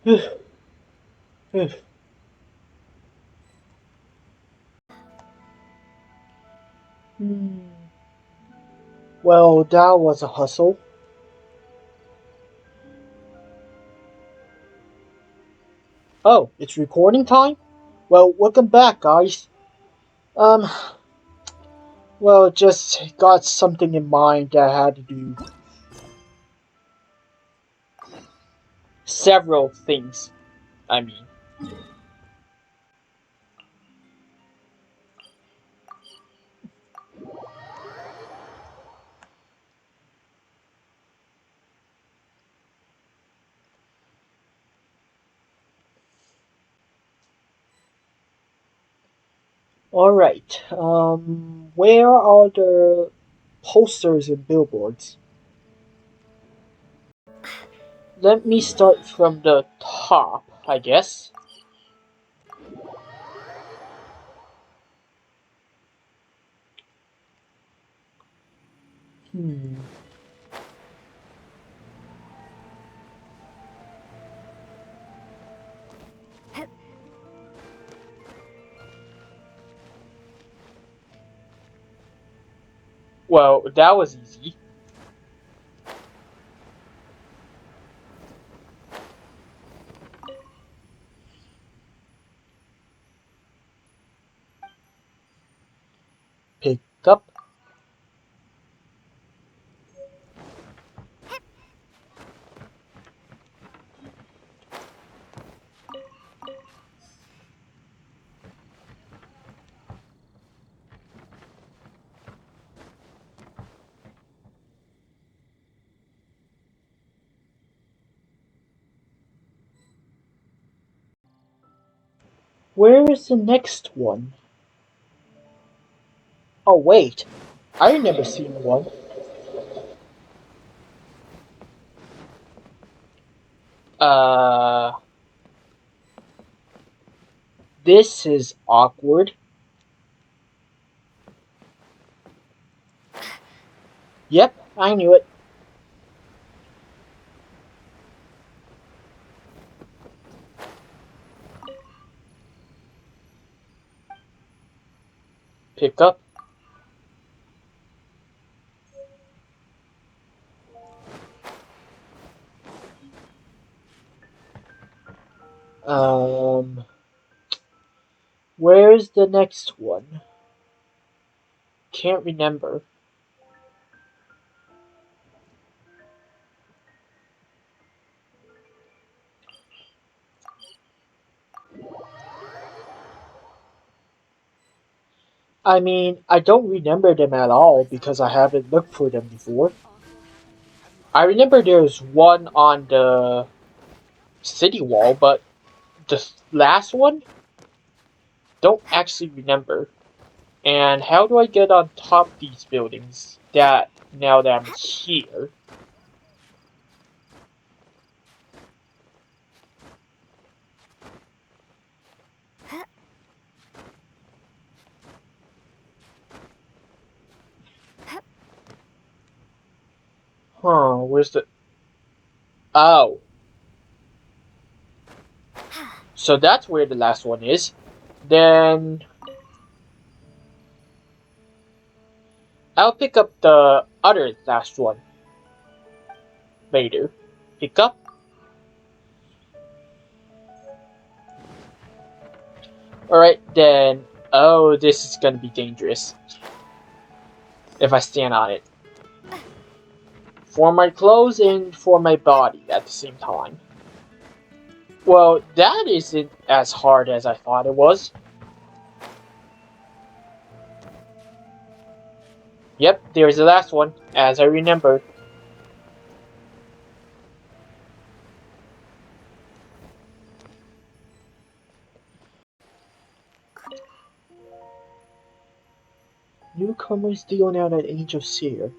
Well, that was a hustle. Oh, it's recording time? Well, welcome back, guys. Um, well, just got something in mind that I had to do. Several things, I mean. Alright, where are the posters and billboards? Let me start from the top, I guess. Hmm. Well, that was easy. Pick up. Where is the next one? Oh, wait. I never seen one. Uh, this is awkward. Yep, I knew it. Pick up. Um, where's the next one? Can't remember. I mean, I don't remember them at all because I haven't looked for them before. I remember there's one on the city wall, but the last one? Don't actually remember. And how do I get on top of these buildings that now that I'm here? Huh, where's the... Oh. So that's where the last one is. Then... I'll pick up the other last one later. Pick up. Alright, then... Oh, this is gonna be dangerous. If I stand on it. For my clothes and for my body at the same time. Well, that isn't as hard as I thought it was. Yep, there's the last one, as I remember. Newcomers deal out at Age of Seer.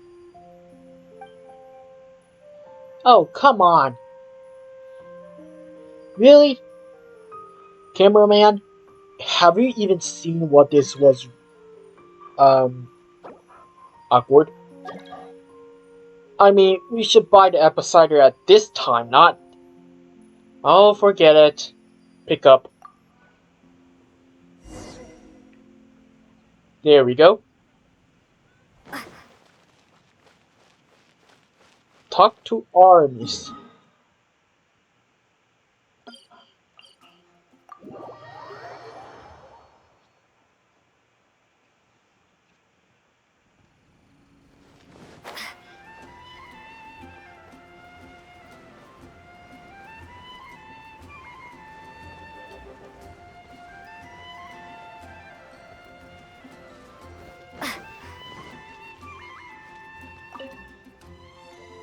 Oh, come on. Really? Cameraman, have you even seen what this was, um, awkward? I mean, we should buy the apple cider at this time, not... Oh, forget it. Pick up. There we go. Talk to armies.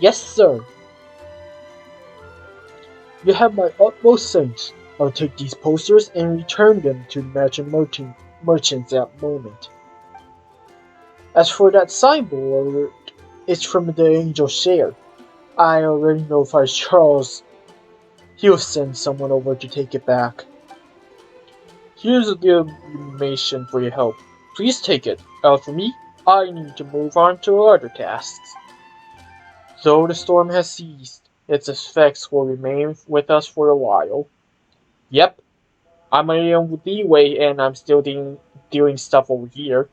Yes, sir. You have my utmost thanks. I'll take these posters and return them to the merchant merchants at moment. As for that signboard, it's from the Angel Share. I already notified Charles. He'll send someone over to take it back. Here's the information for your help. Please take it. As for me, I need to move on to other tasks. Though the storm has ceased, its effects will remain with us for a while. Yep, I'm in leeway and I'm still doing stuff over here.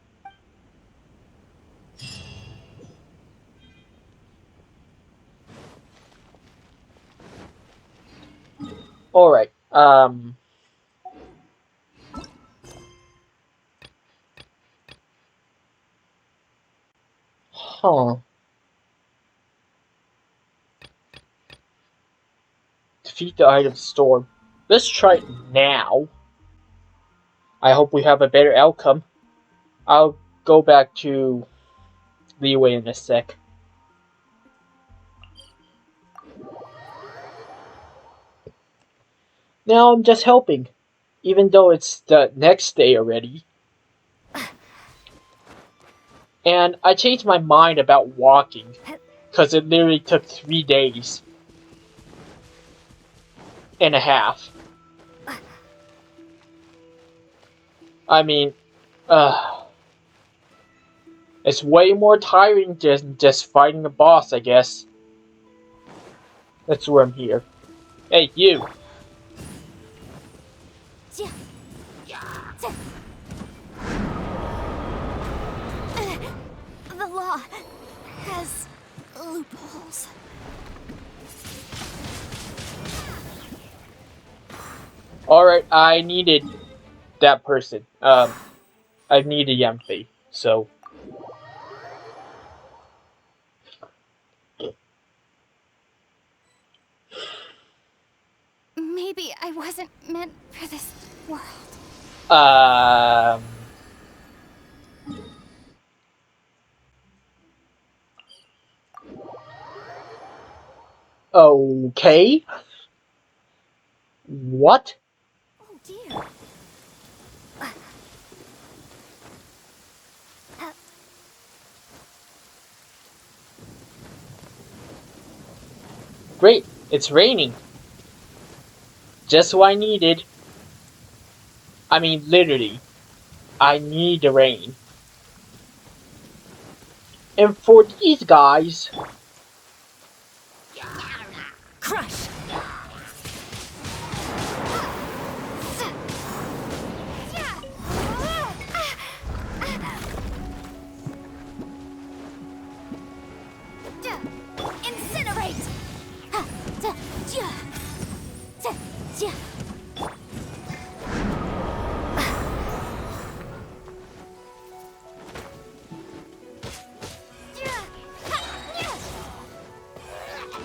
Alright, huh. Defeat the Eye of the Storm. Let's try it now. I hope we have a better outcome. I'll go back to leeway in a sec. Now I'm just helping, even though it's the next day already. And I changed my mind about walking, because it literally took 3 days and a half. I mean, it's way more tiring than just fighting a boss, I guess. That's why I'm here. Hey, you! The law has loopholes. Alright, I needed that person. I needed Yamfe, so... Maybe I wasn't meant for this world. Okay. What? Oh dear. Great, it's raining. Just what I needed. I mean, literally. I need the rain. And for these guys... Crush! Incinerate!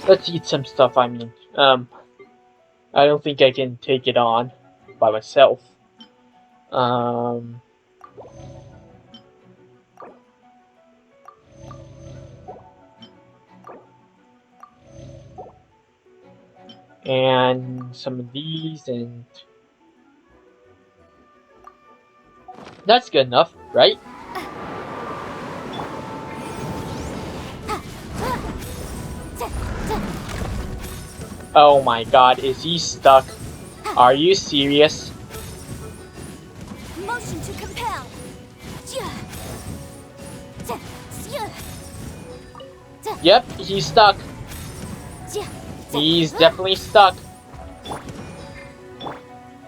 Let's eat some stuff, I mean. I don't think I can take it on by myself. And some of these, and... That's good enough, right? Oh my god, is he stuck? Are you serious? Motion to compel. Yep, he's stuck. He's definitely stuck.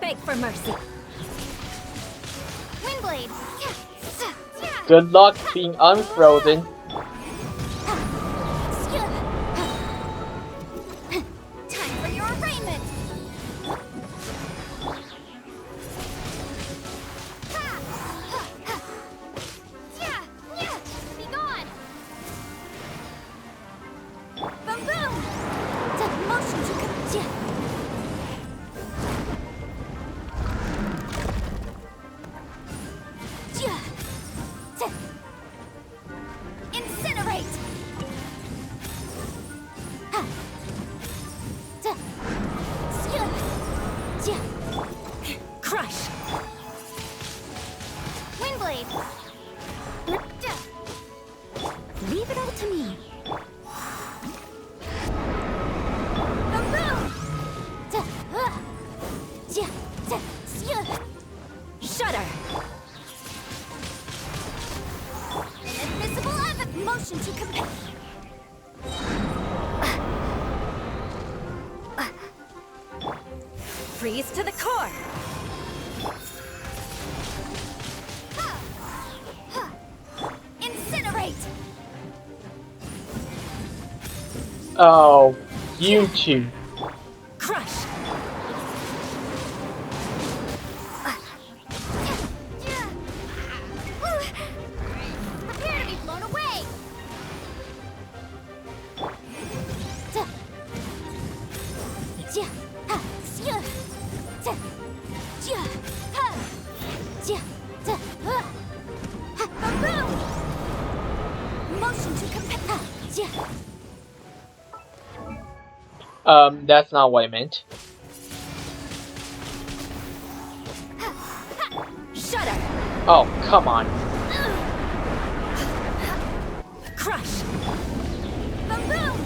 Beg for mercy. Windblade. Good luck being unfrozen. Time for your arraignment. Be gone. Boom boom. Motion to incinerate. Crush. Windblade. Leave it all to me. Boom boom. Shudder. Invisible epic motion to compare. Freeze to the core. Incinerate. Oh, you two. Crush. Prepare to be blown away. Motion to compare. That's not what I meant. Shudder. Oh, come on. Crush. Boom boom.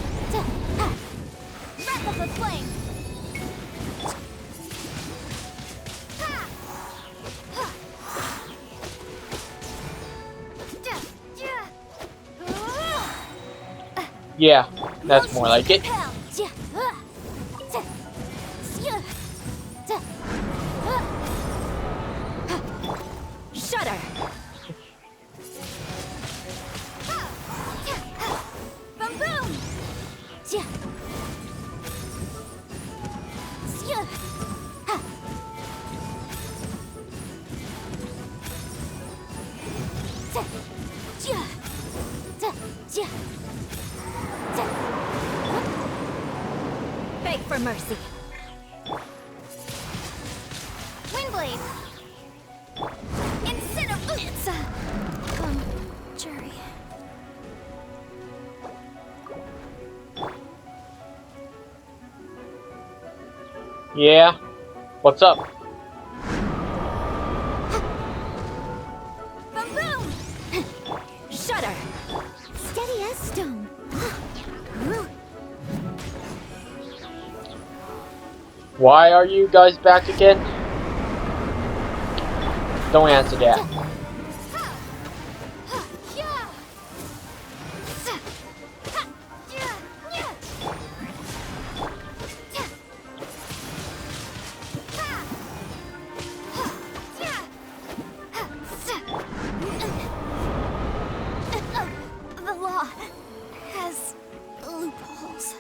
Breath of the flame. Yeah, that's more like it. Shudder. Boom boom. Beg for mercy. Windblade. It's jury. Yeah? What's up? Boom boom. Shudder. Steady as stone. Why are you guys back again? Don't answer that. The law has loopholes.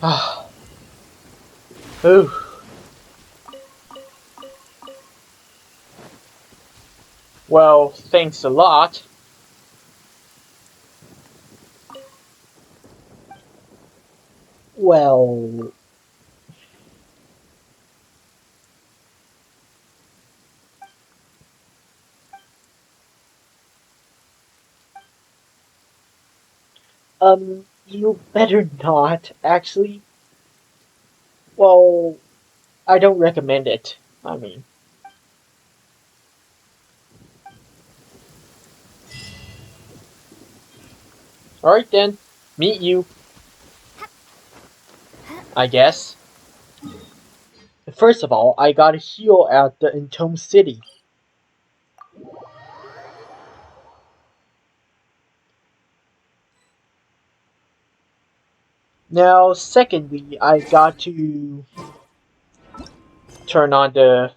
Ah. Ooh. Well, thanks a lot. Well... you better not, actually. Well, I don't recommend it. I mean... Alright then, meet you, I guess. First of all, I gotta heal at the Entomb City. Now, secondly, I got to turn on the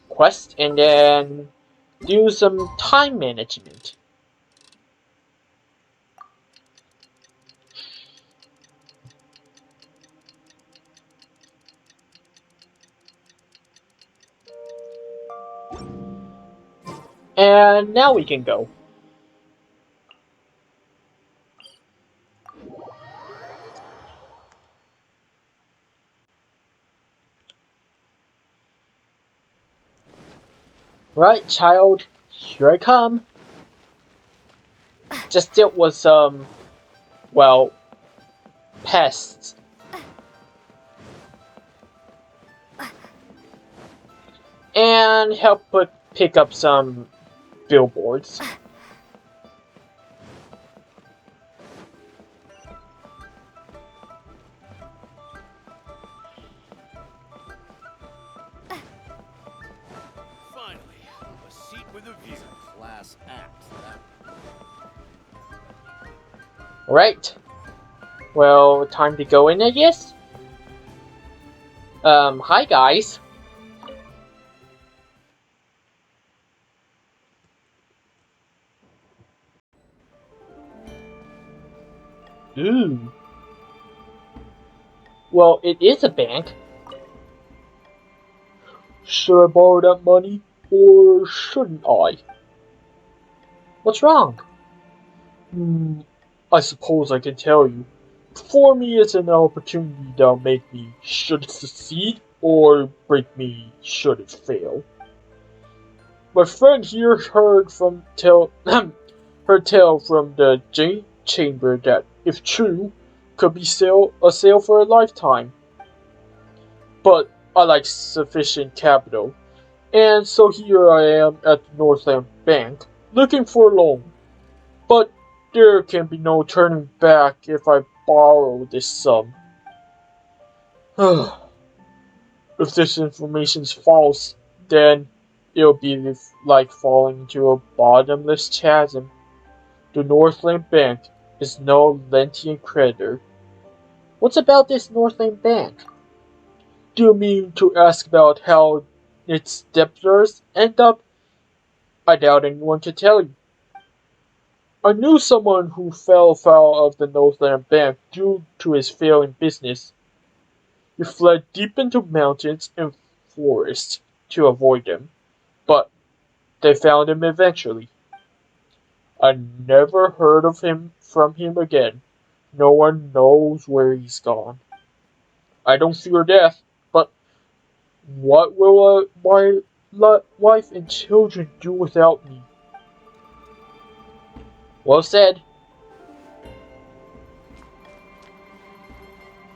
request and then do some time management. And now we can go. Right, child, here I come. Just dealt with some, well, pests. And help pick up some billboards. Finally, a seat with a view. Class act. Right. Well, time to go in, I guess. Hi guys. Ooh. Well, it is a bank. Should I borrow that money, or shouldn't I? What's wrong? I suppose I can tell you. For me, it's an opportunity that'll make me should it succeed, or break me should it fail. My friend here heard from her tale from the Jade Chamber that, if true, could be a sale for a lifetime. But I lack sufficient capital, and so here I am at the Northland Bank, looking for a loan. But there can be no turning back if I borrow this sum. If this information's false, then it'll be like falling into a bottomless chasm. The Northland Bank is no Lentian creditor. What's about this Northland Bank? Do you mean to ask about how its debtors end up? I doubt anyone can tell you. I knew someone who fell foul of the Northland Bank due to his failing business. He fled deep into mountains and forests to avoid them, but they found him eventually. I never heard of him from him again. No one knows where he's gone. I don't fear death, but what will my wife and children do without me? Well said.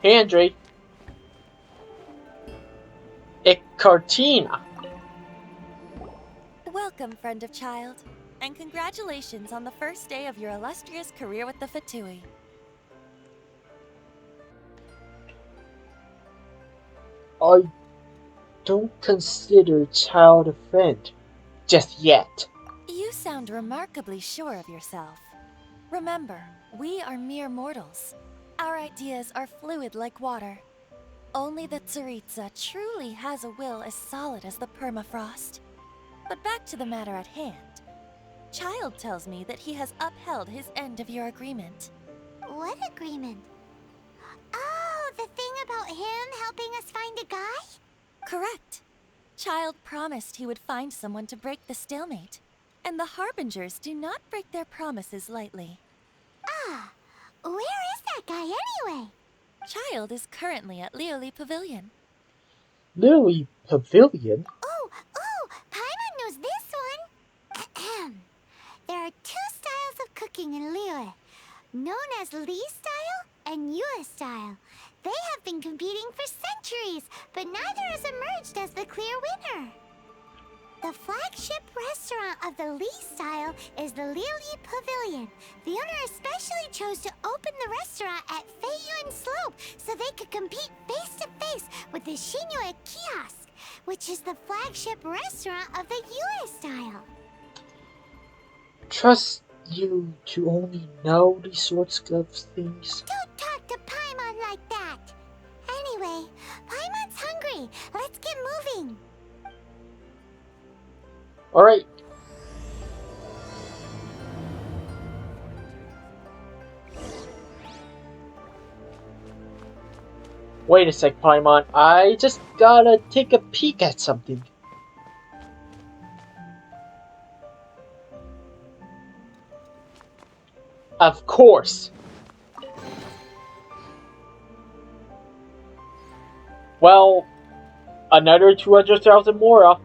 Hey, Andre. Ecartina. Welcome, friend of child, and congratulations on the first day of your illustrious career with the Fatui. I don't consider child a friend. Just yet. You sound remarkably sure of yourself. Remember, we are mere mortals. Our ideas are fluid like water. Only the Tsaritsa truly has a will as solid as the permafrost. But back to the matter at hand. Child tells me that he has upheld his end of your agreement. What agreement? Oh, the thing about him helping us find a guy? Correct. Child promised he would find someone to break the stalemate. And the Harbingers do not break their promises lightly. Ah, where is that guy anyway? Child is currently at Lioli Pavilion. Lily Pavilion? Oh, Paimon knows this one. There are two styles of cooking in Liyue, known as Li style and Yue style. They have been competing for centuries, but neither has emerged as the clear winner. The flagship restaurant of the Li style is the Lioli Pavilion. The owner especially chose to open the restaurant at Feiyuan Slope so they could compete face to face with the Shinyue Kiosk, which is the flagship restaurant of the Yue style. Trust you to only know these sorts of things. Don't talk Anyway, Paimon's hungry. Let's get moving. Alright. Wait a sec, Paimon. I just gotta take a peek at something. Of course. Well, another 200,000 Mora.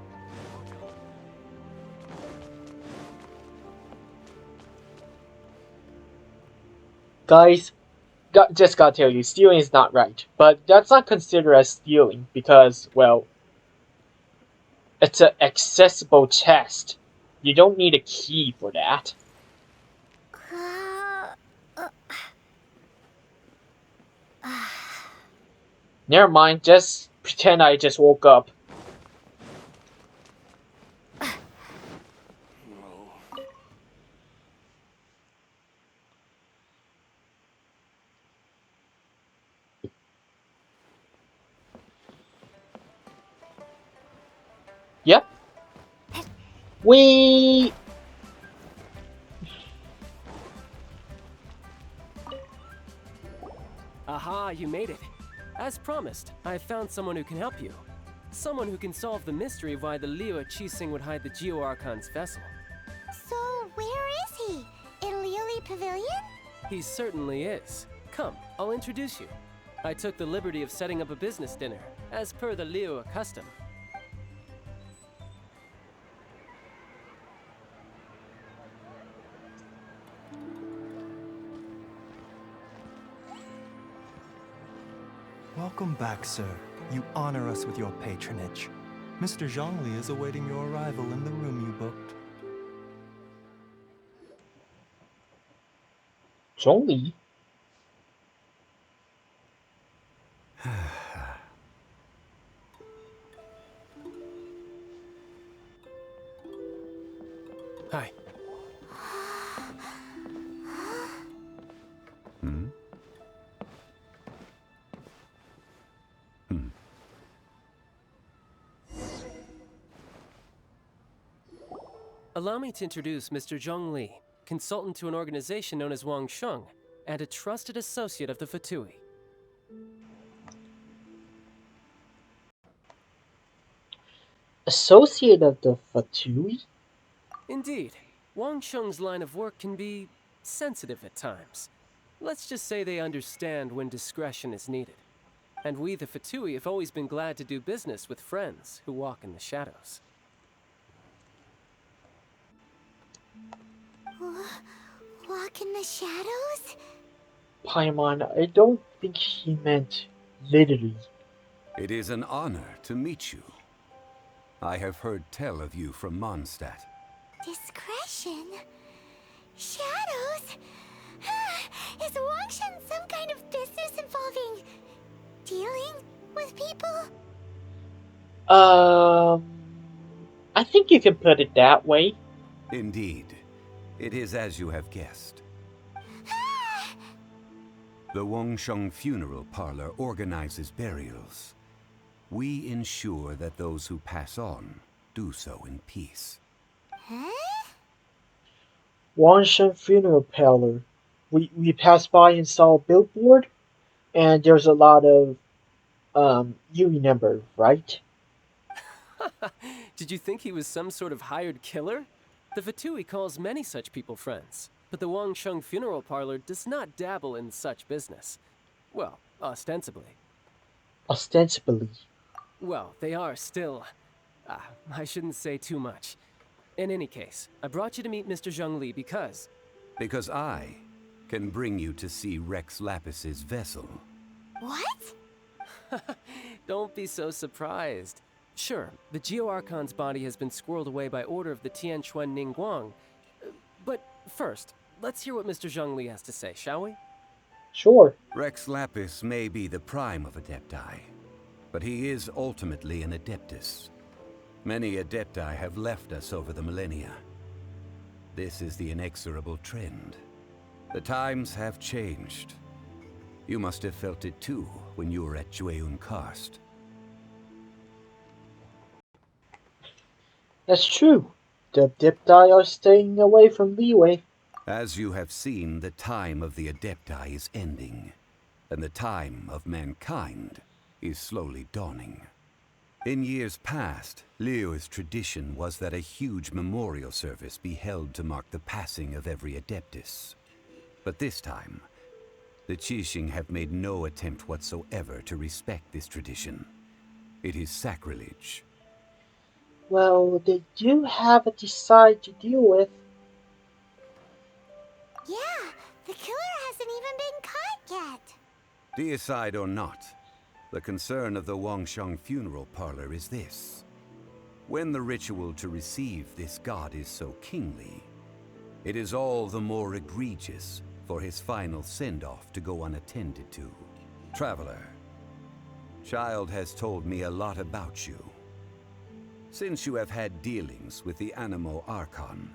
Guys, just gotta tell you, stealing is not right. But that's not considered as stealing because, well, it's an accessible chest. You don't need a key for that. Never mind, just pretend I just woke up. Yep. We... Aha, you made it. As promised, I found someone who can help you. Someone who can solve the mystery of why the Liyue Qixing would hide the Geo Archon's vessel. So, where is he? In Liyue Pavilion? He certainly is. Come, I'll introduce you. I took the liberty of setting up a business dinner, as per the Liyue custom. Welcome back, sir. You honor us with your patronage. Mr. Zhongli is awaiting your arrival in the room you booked. Zhongli? Hi. Allow me to introduce Mr. Zhongli, consultant to an organization known as Wangsheng, and a trusted associate of the Fatui. Associate of the Fatui? Indeed, Wangsheng's line of work can be sensitive at times. Let's just say they understand when discretion is needed. And we, the Fatui, have always been glad to do business with friends who walk in the shadows. Walk in the shadows? Paimon, I don't think he meant literally. It is an honor to meet you. I have heard tell of you from Mondstadt. Discretion? Shadows? Is Wangshan some kind of business involving dealing with people? I think you can put it that way. Indeed, it is as you have guessed. The Wangsheng Funeral Parlor organizes burials. We ensure that those who pass on do so in peace. Huh? Wangshan Funeral Parlor. We passed by and saw a billboard, and there's a lot of, you remember, right? Did you think he was some sort of hired killer? The Fatui calls many such people friends, but the Wangsheng Funeral Parlor does not dabble in such business. Well, ostensibly. Ostensibly. Well, they are still... I shouldn't say too much. In any case, I brought you to meet Mr. Zhongli because... Because I can bring you to see Rex Lapis's vessel. What? Don't be so surprised. Sure, the Geo Archon's body has been squirreled away by order of the Tianquan Ningguang. But first, let's hear what Mr. Zhongli has to say, shall we? Sure. Rex Lapis may be the prime of Adepti, but he is ultimately an Adeptus. Many Adepti have left us over the millennia. This is the inexorable trend. The times have changed. You must have felt it too when you were at Jueun Karst. That's true. The Diptai are staying away from Liyue. As you have seen, the time of the Adepti is ending, and the time of mankind is slowly dawning. In years past, Liyue's tradition was that a huge memorial service be held to mark the passing of every Adeptus. But this time, the Qixing have made no attempt whatsoever to respect this tradition. It is sacrilege. Well, they do have a decide to deal with. Yeah, the killer hasn't even been caught yet. Deicide or not, the concern of the Wangsheng funeral parlor is this. When the ritual to receive this god is so kingly, it is all the more egregious for his final send-off to go unattended to. Traveler, Child has told me a lot about you. Since you have had dealings with the Animo Archon,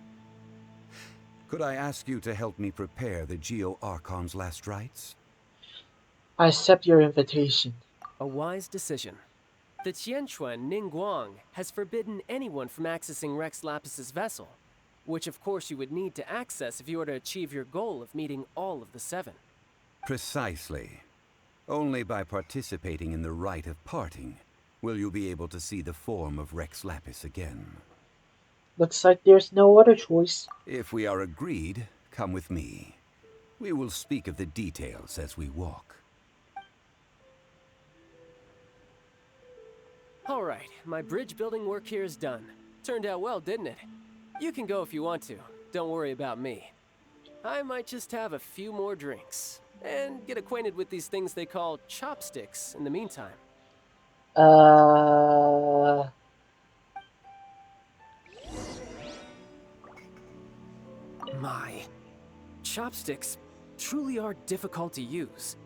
could I ask you to help me prepare the Geo Archon's last rites? I accept your invitation. A wise decision. The Tianquan Ningguang has forbidden anyone from accessing Rex Lapis's vessel, which of course you would need to access if you were to achieve your goal of meeting all of the seven. Precisely. Only by participating in the rite of parting will you be able to see the form of Rex Lapis again. Looks like there's no other choice. If we are agreed, come with me. We will speak of the details as we walk. All right, my bridge building work here is done. Turned out well, didn't it? You can go if you want to. Don't worry about me. I might just have a few more drinks and get acquainted with these things they call chopsticks in the meantime. My chopsticks truly are difficult to use.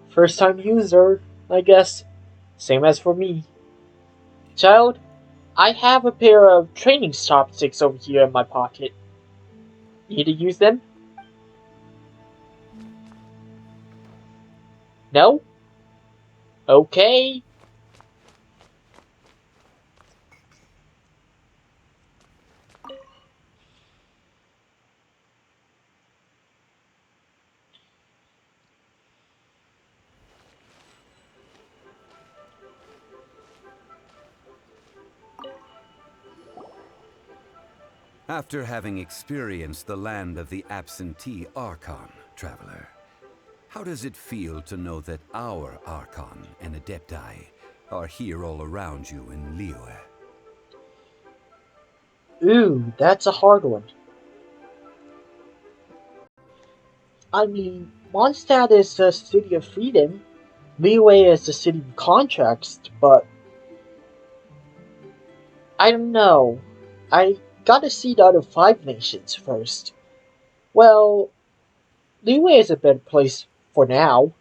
First time user, I guess. Same as for me. Child, I have a pair of training chopsticks over here in my pocket. Need to use them? No? Okay. After having experienced the land of the absentee Archon, Traveler, how does it feel to know that our Archon and Adepti are here all around you in Liyue? Ooh, that's a hard one. I mean, Mondstadt is the city of freedom. Liyue is the city of contracts, but I don't know. I gotta see the other 5 nations first. Well, Liyue is a better place for now.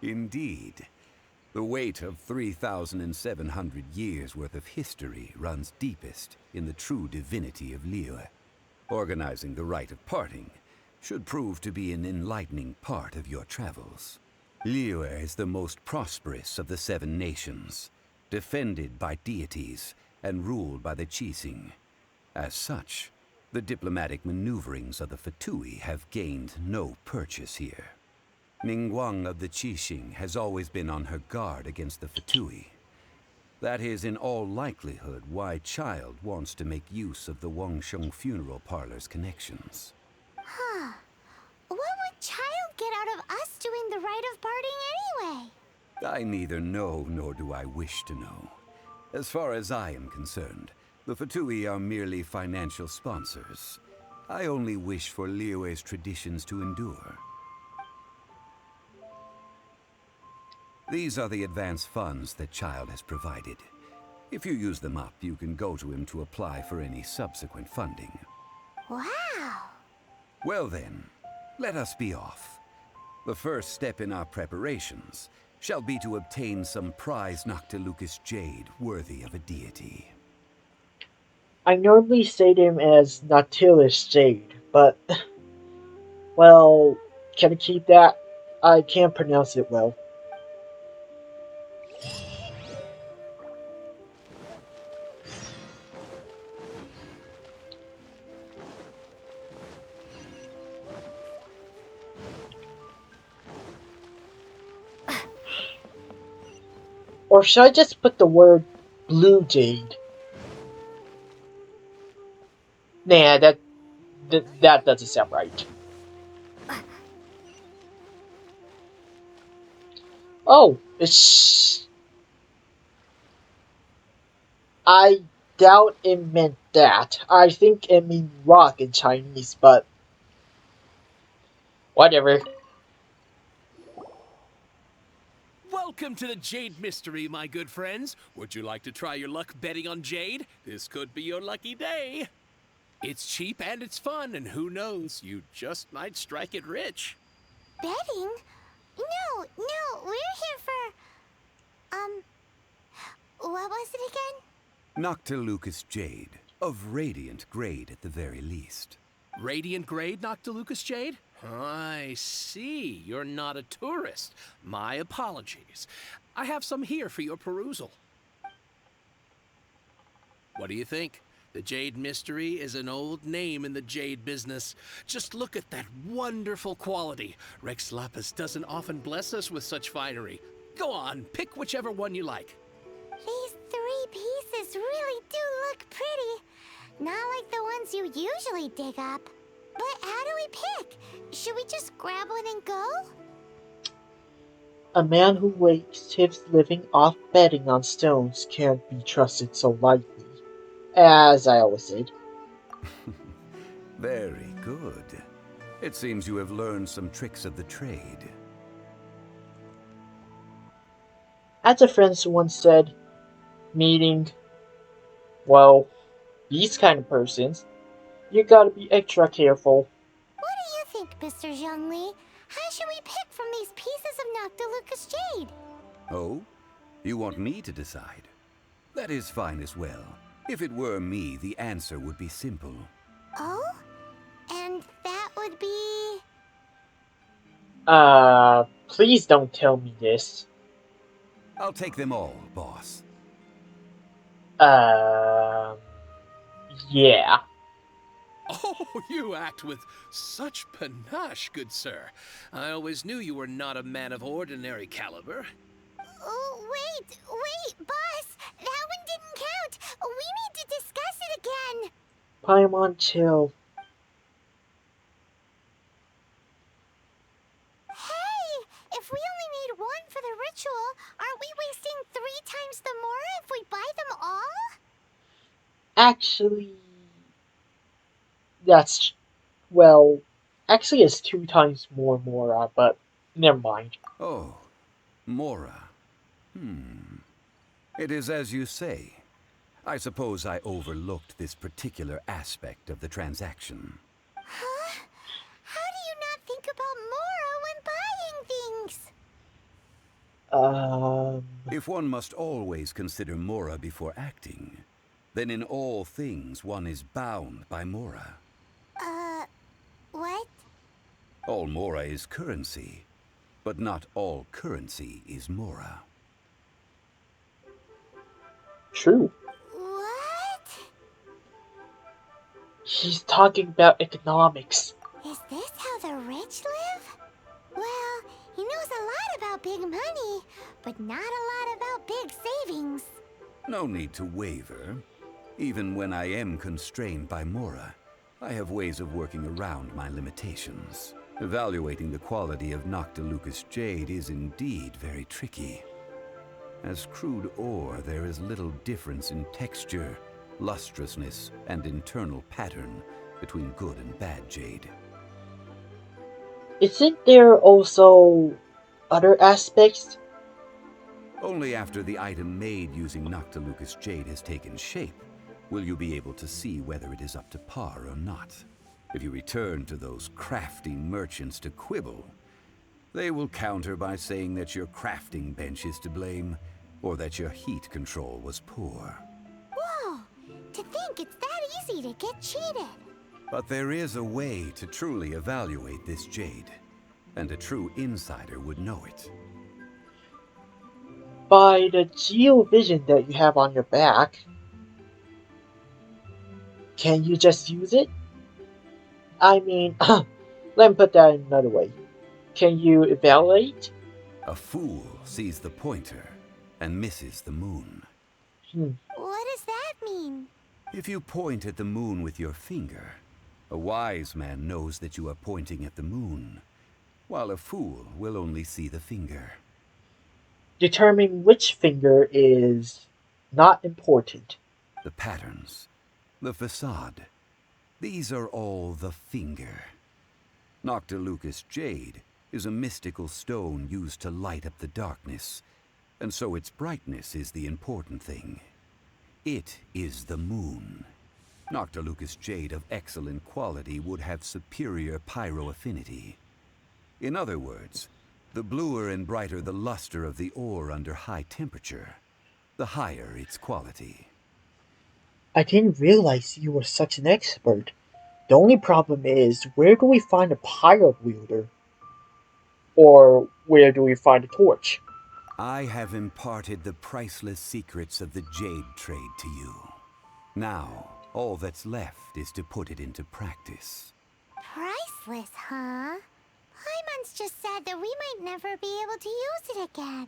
Indeed. The weight of 3,700 years' worth of history runs deepest in the true divinity of Liyue. Organizing the rite of parting should prove to be an enlightening part of your travels. Liyue is the most prosperous of the 7 nations, defended by deities and ruled by the Qixing. As such, the diplomatic maneuverings of the Fatui have gained no purchase here. Ningguang of the Qixing has always been on her guard against the Fatui. That is in all likelihood why Child wants to make use of the Wangsheng funeral parlor's connections. Huh. What would Child get out of us doing the rite of parting anyway? I neither know nor do I wish to know. As far as I am concerned, the Fatui are merely financial sponsors. I only wish for Liyue's traditions to endure. These are the advance funds that Child has provided. If you use them up, you can go to him to apply for any subsequent funding. Wow. Well then, let us be off. The first step in our preparations shall be to obtain some prize Noctilucus jade worthy of a deity. I normally say them as Nautilus Jade, but well, can I keep that? I can't pronounce it well. Or should I just put the word blue jade? Nah, that doesn't sound right. Oh, it's. I doubt it meant that. I think it means rock in Chinese, but whatever. Welcome to the Jade Mystery, my good friends. Would you like to try your luck betting on Jade? This could be your lucky day. It's cheap and it's fun, and who knows, you just might strike it rich. Betting? No, we're here for... what was it again? Noctilucous Jade, of radiant grade at the very least. Radiant grade, Noctilucous Jade? I see. You're not a tourist. My apologies. I have some here for your perusal. What do you think? The Jade Mystery is an old name in the jade business. Just look at that wonderful quality. Rex Lapis doesn't often bless us with such finery. Go on, pick whichever one you like. These 3 pieces really do look pretty. Not like the ones you usually dig up. But how do we pick? Should we just grab one and go? A man who makes his living off betting on stones can't be trusted so lightly. As I always said. Very good. It seems you have learned some tricks of the trade. As a friend once said, meeting, well, these kind of persons, you gotta be extra careful. What do you think, Mr. Zhongli? How should we pick from these pieces of Noctilucous Jade? Oh? You want me to decide? That is fine as well. If it were me, the answer would be simple. Oh? And that would be... Please don't tell me this. I'll take them all, boss. Yeah. Oh, you act with such panache, good sir. I always knew you were not a man of ordinary caliber. Oh, wait, boss! That one didn't count! We need to discuss it again! Paimon, chill. Hey! If we only need one for the ritual, aren't we wasting 3 times the Mora if we buy them all? Actually, that's, well, actually it's 2 times more Mora, but never mind. Oh, Mora. It is as you say. I suppose I overlooked this particular aspect of the transaction. Huh? How do you not think about Mora when buying things? If one must always consider Mora before acting, then in all things one is bound by Mora. What? All Mora is currency, but not all currency is Mora. True. What? He's talking about economics. Is this how the rich live? Well, he knows a lot about big money, but not a lot about big savings. No need to waver. Even when I am constrained by Mora, I have ways of working around my limitations. Evaluating the quality of Noctilucous Jade is indeed very tricky. As crude ore, there is little difference in texture, lustrousness, and internal pattern between good and bad jade. Isn't there also other aspects? Only after the item made using Noctilucous Jade has taken shape will you be able to see whether it is up to par or not. If you return to those crafty merchants to quibble, they will counter by saying that your crafting bench is to blame, or that your heat control was poor. Whoa! To think it's that easy to get cheated. But there is a way to truly evaluate this jade, and a true insider would know it. By the geovision that you have on your back, can you just use it? I mean, let me put that another way. Can you evaluate? A fool sees the pointer and misses the moon. Hmm. What does that mean? If you point at the moon with your finger, a wise man knows that you are pointing at the moon, while a fool will only see the finger. Determining which finger is not important. The patterns, the facade, these are all the finger. Noctilucous jade is a mystical stone used to light up the darkness, and so its brightness is the important thing. It is the moon. Noctilucous jade of excellent quality would have superior pyroaffinity. In other words, the bluer and brighter the luster of the ore under high temperature, the higher its quality. I didn't realize you were such an expert. The only problem is, where do we find a pyro wielder? Or where do we find a torch? I have imparted the priceless secrets of the jade trade to you. Now, all that's left is to put it into practice. Priceless, huh? Paimon's just sad that we might never be able to use it again.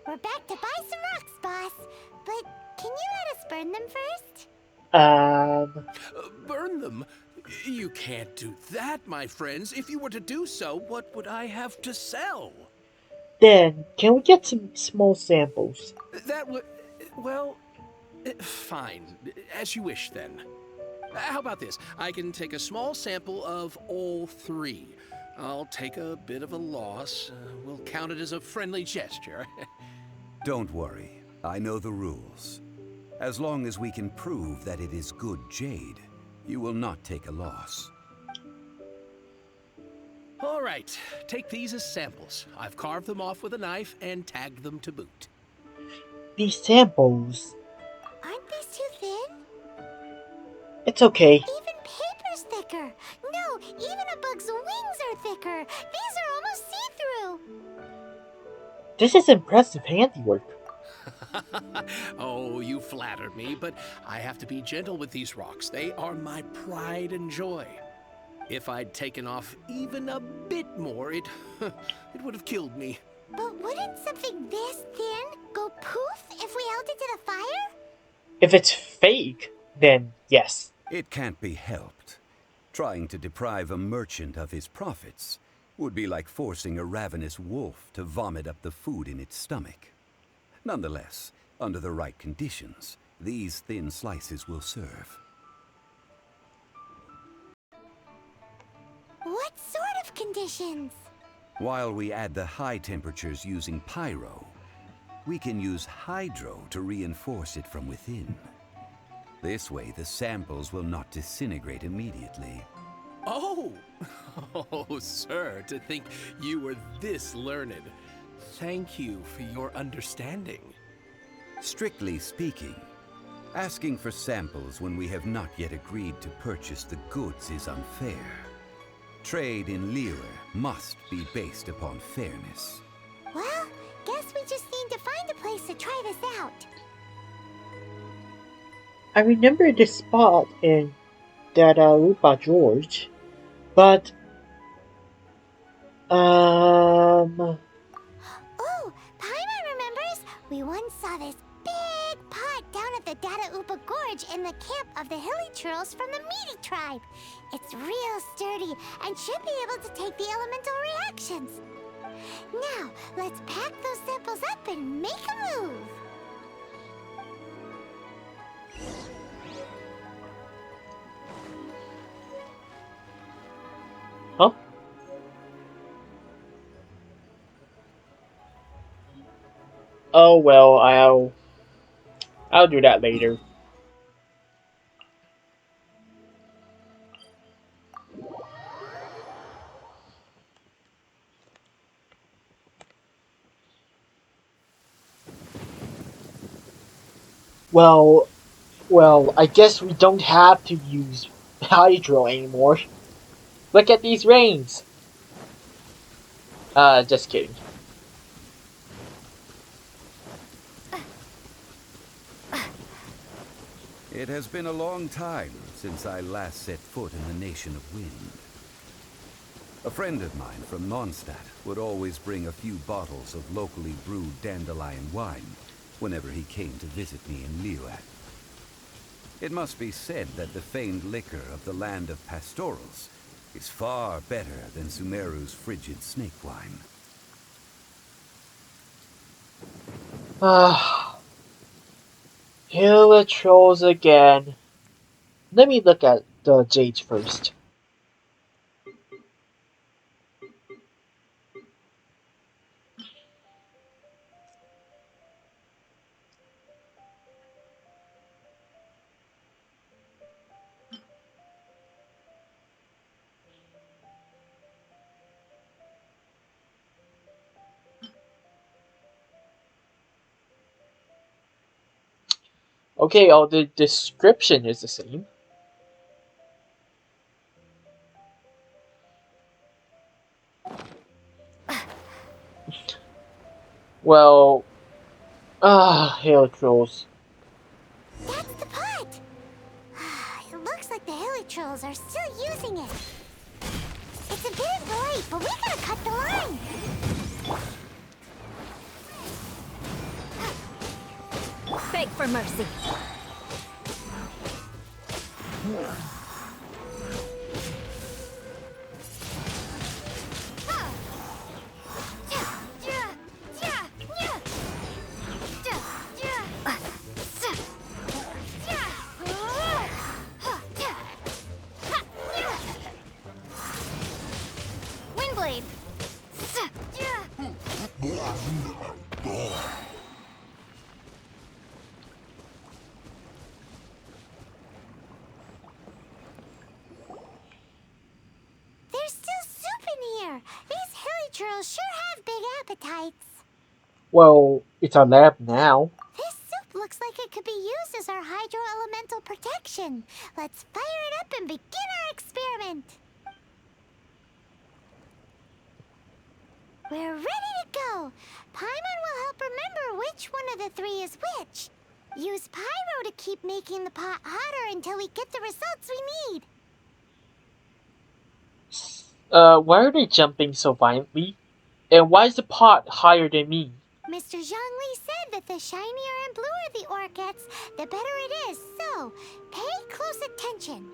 We're back to buy some rocks, boss. But can you let us burn them first? Burn them? You can't do that, my friends. If you were to do so, what would I have to sell? Then, can we get some small samples? That would... well... fine. As you wish, then. How about this? I can take a small sample of all three. I'll take a bit of a loss. We'll count it as a friendly gesture. Don't worry, I know the rules. As long as we can prove that it is good jade, you will not take a loss. All right, take these as samples. I've carved them off with a knife and tagged them to boot. These samples... Aren't these too thin? It's okay. Even paper's thicker. No, even a bug's wings are thicker. These are almost see-through. This is impressive handiwork. Oh, you flatter me, but I have to be gentle with these rocks. They are my pride and joy. If I'd taken off even a bit more, it would have killed me. But wouldn't something this thin go poof if we held it to the fire? If it's fake, then yes. It can't be helped. Trying to deprive a merchant of his profits would be like forcing a ravenous wolf to vomit up the food in its stomach. Nonetheless, under the right conditions, these thin slices will serve. What sort of conditions? While we add the high temperatures using pyro, we can use hydro to reinforce it from within. This way, the samples will not disintegrate immediately. Oh! Oh, sir, to think you were this learned. Thank you for your understanding. Strictly speaking, asking for samples when we have not yet agreed to purchase the goods is unfair. Trade in lire must be based upon fairness. Well, guess we just need to find a place to try this out. I remember this spot in Dadalupa George, but Oh, Paimon remembers we once saw this big pot down at the Dadaupa Gorge in the camp of the hilly churls from the Meaty tribe. It's real sturdy and should be able to take the elemental reactions. Now, let's pack those samples up and make a move. huh? Oh well, I'll do that later. Well, I guess we don't have to use hydro anymore. Look at these rains. Just kidding. It has been a long time since I last set foot in the Nation of Wind. A friend of mine from Mondstadt would always bring a few bottles of locally brewed dandelion wine whenever he came to visit me in Liyue. It must be said that the famed liquor of the land of pastorals is far better than Sumeru's frigid snake wine. Helitrolls again. Let me look at the Jades first. Okay, oh, the description is the same. Well, Helitrolls. That's the pot! It looks like the helitrolls are still using it. It's a bit bright, but we gotta cut the line. Beg for mercy. Windblade. There's still soup in here. These helitrolls sure have big appetites. Well, it's our lab now. This soup looks like it could be used as our hydro-elemental protection. Let's fire it up and begin our experiment. We're ready to go. Paimon will help remember which one of the three is which. Use pyro to keep making the pot hotter until we get the results we need. Why are they jumping so violently? And why is the pot higher than me? Mr. Zhongli said that the shinier and bluer the ore gets, the better it is. So, pay close attention.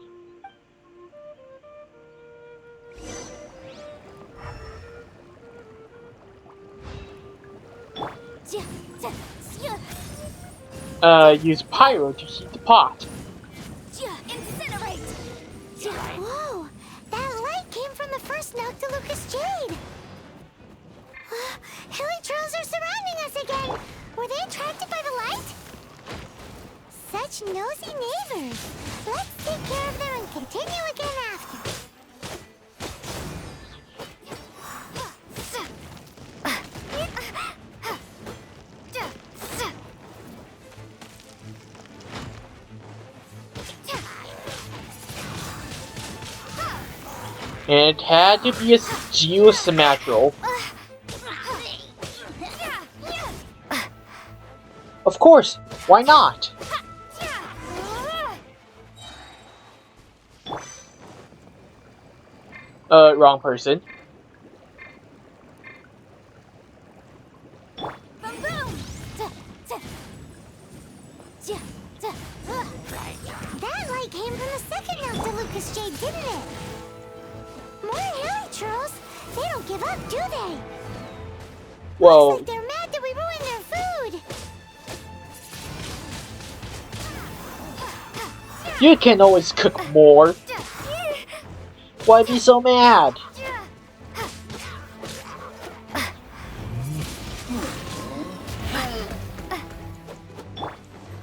Use pyro to heat the pot. Incinerate! Whoa! That light came from the first Noctilucous Jade! Helitrolls are surrounding us again! Were they attracted by the light? Such nosy neighbors! Let's take care of them and continue again after. And it had to be a geosymmetrical. Of course, why not? Wrong person. That light came from the second Noctilucous Jade, didn't it? More helitrolls? They don't give up, do they? Well, Looks like they're mad that we ruined their food. you can always cook more. Why be so mad?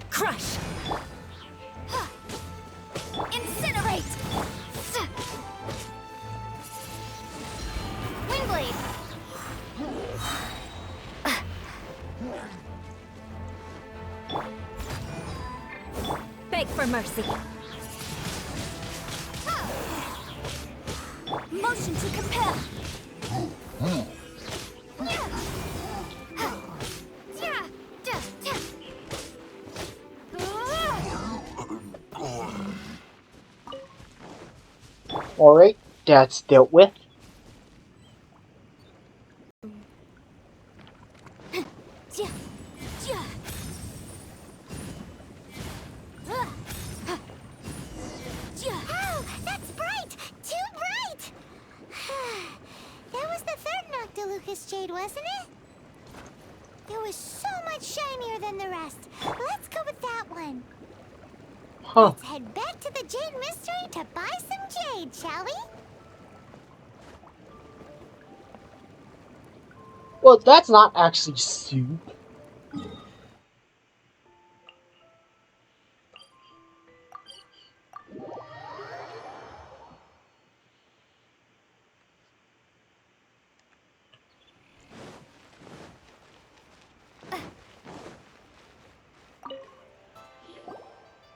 Crush! Incinerate! Windblade. Beg for mercy. motion to compel. Alright, that's dealt with. Oh, that's bright! Too bright! That was the third Noctilucous Jade, wasn't it? It was so much shinier than the rest. Let's go with that one. Huh. Let's head back to the Jade Mystery to buy some jade, shall we? Well, that's not actually soup.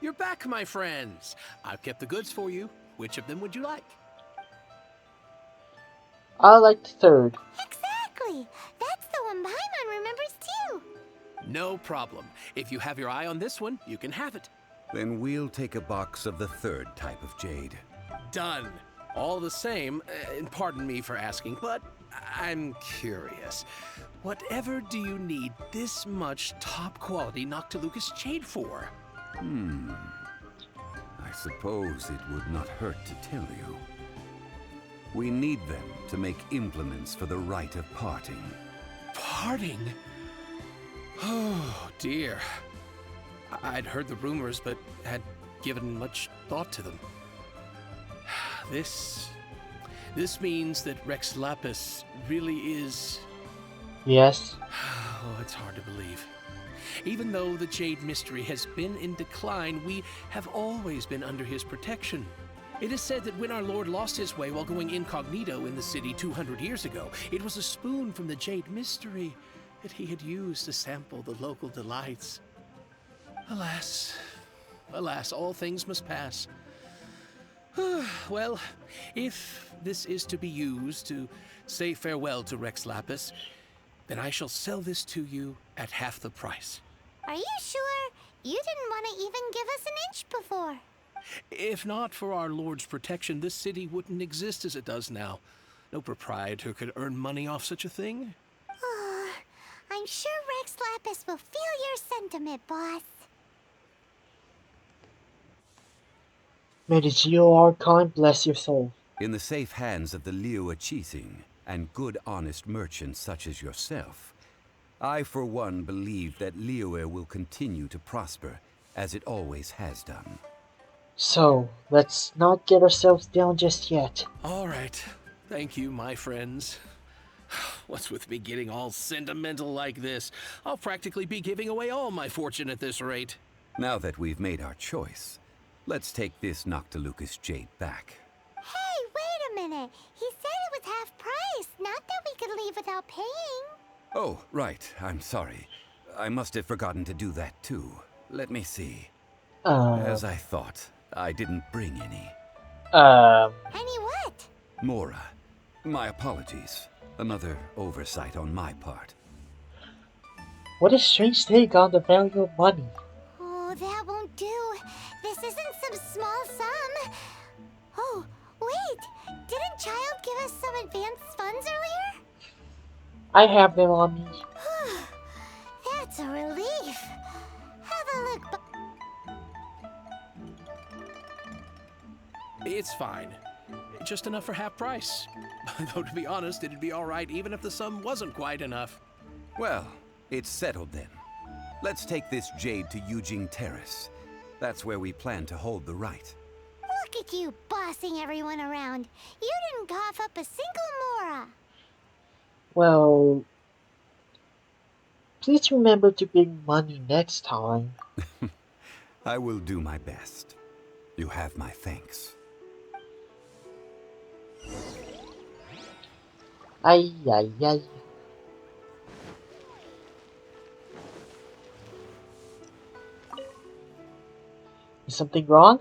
You're back, my friends. I've kept the goods for you. Which of them would you like? I like the third. Exactly! That's the one Paimon remembers too! No problem. If you have your eye on this one, you can have it. Then we'll take a box of the third type of jade. Done. All the same, and pardon me for asking, but I'm curious. Whatever do you need this much top-quality Noctilucous jade for? I suppose it would not hurt to tell you. We need them to make implements for the rite of parting. Parting? Oh, dear. I'd heard the rumors, but had given much thought to them. This means that Rex Lapis really is... Yes. Oh, it's hard to believe. Even though the Jade Mystery has been in decline, we have always been under his protection. It is said that when our Lord lost his way while going incognito in the city 200 years ago, it was a spoon from the Jade Mystery that he had used to sample the local delights. Alas, alas, all things must pass. Well, if this is to be used to say farewell to Rex Lapis, then I shall sell this to you at half the price. Are you sure? You didn't want to even give us an inch before. If not for our Lord's protection, this city wouldn't exist as it does now. No proprietor could earn money off such a thing. Oh, I'm sure Rex Lapis will feel your sentiment, boss. May the Geo Archon bless your soul. In the safe hands of the Liyue Qixing and good honest merchants such as yourself, I for one believe that Liyue will continue to prosper as it always has done. So, let's not get ourselves down just yet. All right. Thank you, my friends. What's with me getting all sentimental like this? I'll practically be giving away all my fortune at this rate. Now that we've made our choice, let's take this Noctilucous jade back. Hey, wait a minute. He said it was half price, not that we could leave without paying. Oh, right. I'm sorry. I must have forgotten to do that too. Let me see. As I thought, I didn't bring any. Any what? Mora, my apologies. Another oversight on my part. What a strange take on the value of money. Oh, that won't do. This isn't some small sum. Oh, wait. Didn't Child give us some advanced funds earlier? I have them on me. That's a relief. Have a look. It's fine. Just enough for half price. Though to be honest, it'd be all right even if the sum wasn't quite enough. Well, it's settled then. Let's take this jade to Yujing Terrace. That's where we plan to hold the rite. Look at you bossing everyone around. You didn't cough up a single Mora. Well, please remember to bring money next time. I will do my best. You have my thanks. Ay, ay, ay. Is something wrong?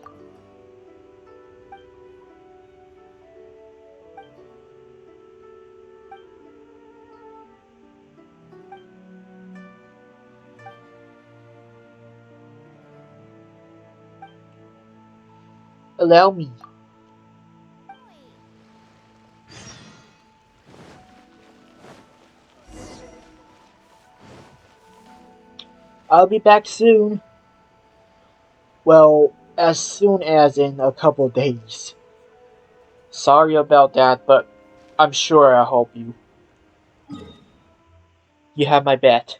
allow me. I'll be back soon. Well, as soon as in a couple days. Sorry about that, but I'm sure I'll help you. You have my bet.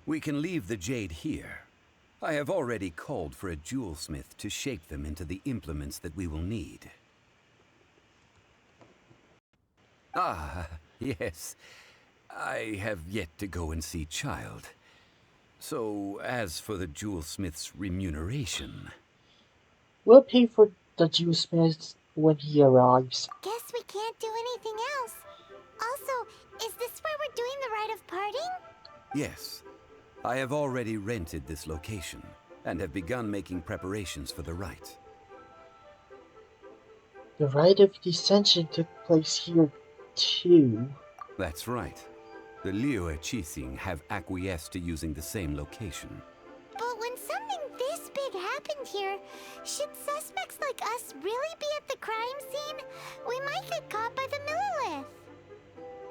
We can leave the jade here. I have already called for a jewelsmith to shape them into the implements that we will need. Ah, yes. I have yet to go and see Child. So, as for the jewelsmith's remuneration... We'll pay for the Jewsmith when he arrives. Guess we can't do anything else. Also, is this where we're doing the rite of parting? Yes. I have already rented this location, and have begun making preparations for the rite. The rite of descension took place here too. That's right. The Liyue Qixing have acquiesced to using the same location. But when something this big happened here, should suspects like us really be at the crime scene? We might get caught by the Millilith.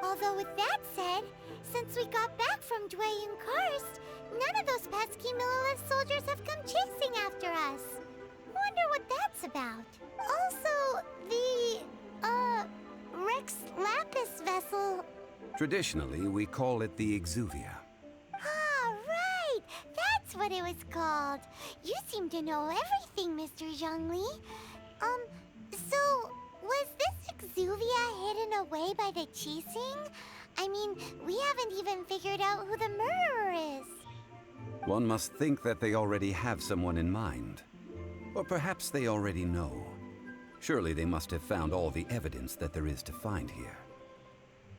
Although with that said, since we got back from Dwayne Karst, none of those pesky Millilith soldiers have come chasing after us. Wonder what that's about. Also, the, Rex Lapis vessel. Traditionally, we call it the Exuvia. Ah, right! That's what it was called. You seem to know everything, Mr. Zhongli. So, was this Exuvia hidden away by the Qixing? I mean, we haven't even figured out who the murderer is. One must think that they already have someone in mind. Or perhaps they already know. Surely they must have found all the evidence that there is to find here.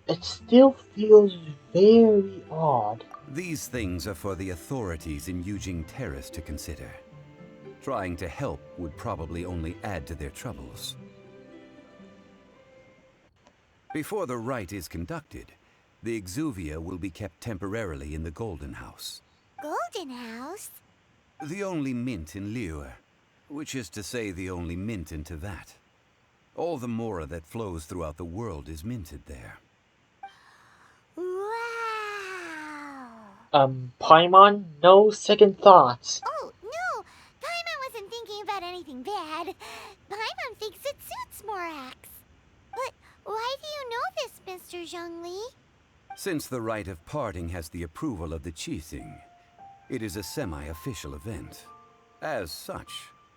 It still feels very odd. These things are for the authorities in Yujing Terrace to consider. Trying to help would probably only add to their troubles. Before the rite is conducted, the Exuvia will be kept temporarily in the Golden House. Golden House? The only mint in Liyue, which is to say the only mint in Teyvat. All the mora that flows throughout the world is minted there. Wow! Paimon, no second thoughts. Oh, no! Paimon wasn't thinking about anything bad. Paimon thinks it suits Morax. But why do you know this, Mr. Zhongli? Since the rite of parting has the approval of the Qixing, it is a semi-official event. As such,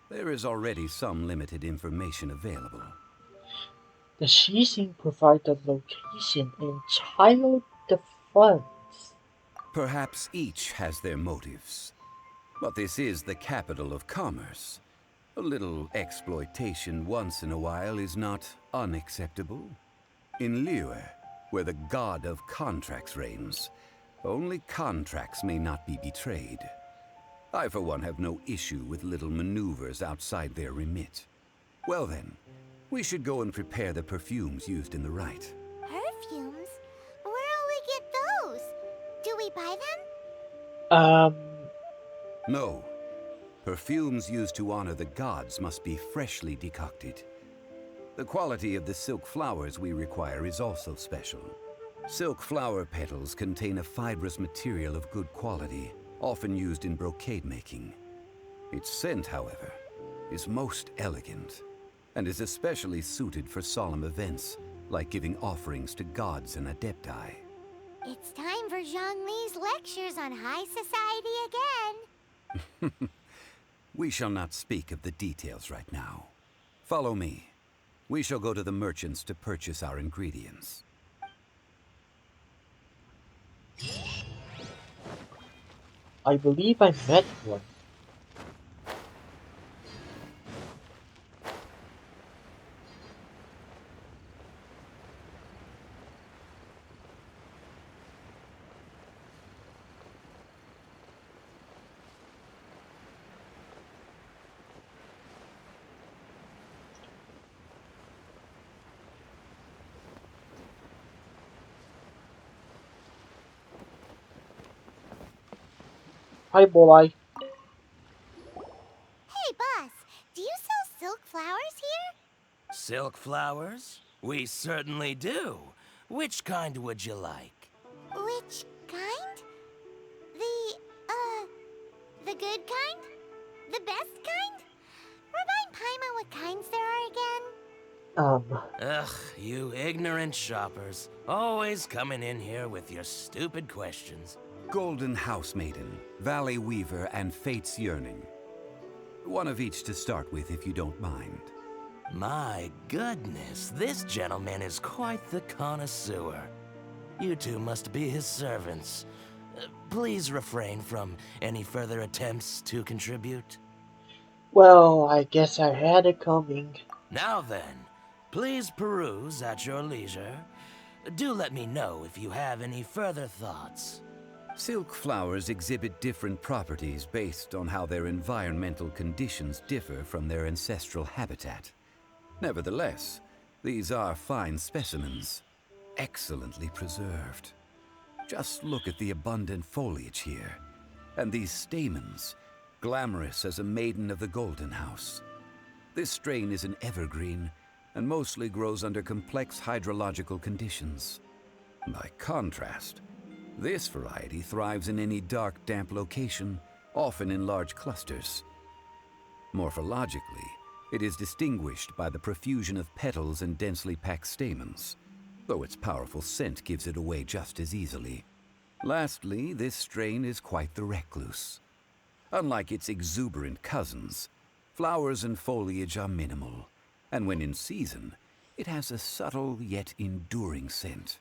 there is already some limited information available. The Shixing provide the location and child the funds. Perhaps each has their motives. But this is the capital of commerce. A little exploitation once in a while is not unacceptable. In Liyue, where the god of contracts reigns, only contracts may not be betrayed. I, for one, have no issue with little maneuvers outside their remit. Well then, we should go and prepare the perfumes used in the rite. Perfumes? Where'll we get those? Do we buy them? No. Perfumes used to honor the gods must be freshly decocted. The quality of the silk flowers we require is also special. Silk flower petals contain a fibrous material of good quality, often used in brocade making. Its scent, however, is most elegant, and is especially suited for solemn events, like giving offerings to gods and adepti. It's time for Zhongli's lectures on high society again. We shall not speak of the details right now. Follow me. We shall go to the merchants to purchase our ingredients. I believe I met one. Hi, boy. Hey, boss, do you sell silk flowers here? Silk flowers? We certainly do. Which kind would you like? Which kind? The good kind? The best kind? Remind Paimon what kinds there are again? Ugh, you ignorant shoppers. Always coming in here with your stupid questions. Golden House Maiden, Valley Weaver, and Fate's Yearning. One of each to start with, if you don't mind. My goodness, this gentleman is quite the connoisseur. You two must be his servants. Please refrain from any further attempts to contribute. Well, I guess I had it coming. Now then, please peruse at your leisure. Do let me know if you have any further thoughts. Silk flowers exhibit different properties based on how their environmental conditions differ from their ancestral habitat. Nevertheless, these are fine specimens, excellently preserved. Just look at the abundant foliage here, and these stamens, glamorous as a maiden of the Golden House. This strain is an evergreen, and mostly grows under complex hydrological conditions. By contrast, this variety thrives in any dark, damp location, often in large clusters. Morphologically, it is distinguished by the profusion of petals and densely packed stamens, though its powerful scent gives it away just as easily. Lastly, this strain is quite the recluse. Unlike its exuberant cousins, flowers and foliage are minimal, and when in season, it has a subtle yet enduring scent.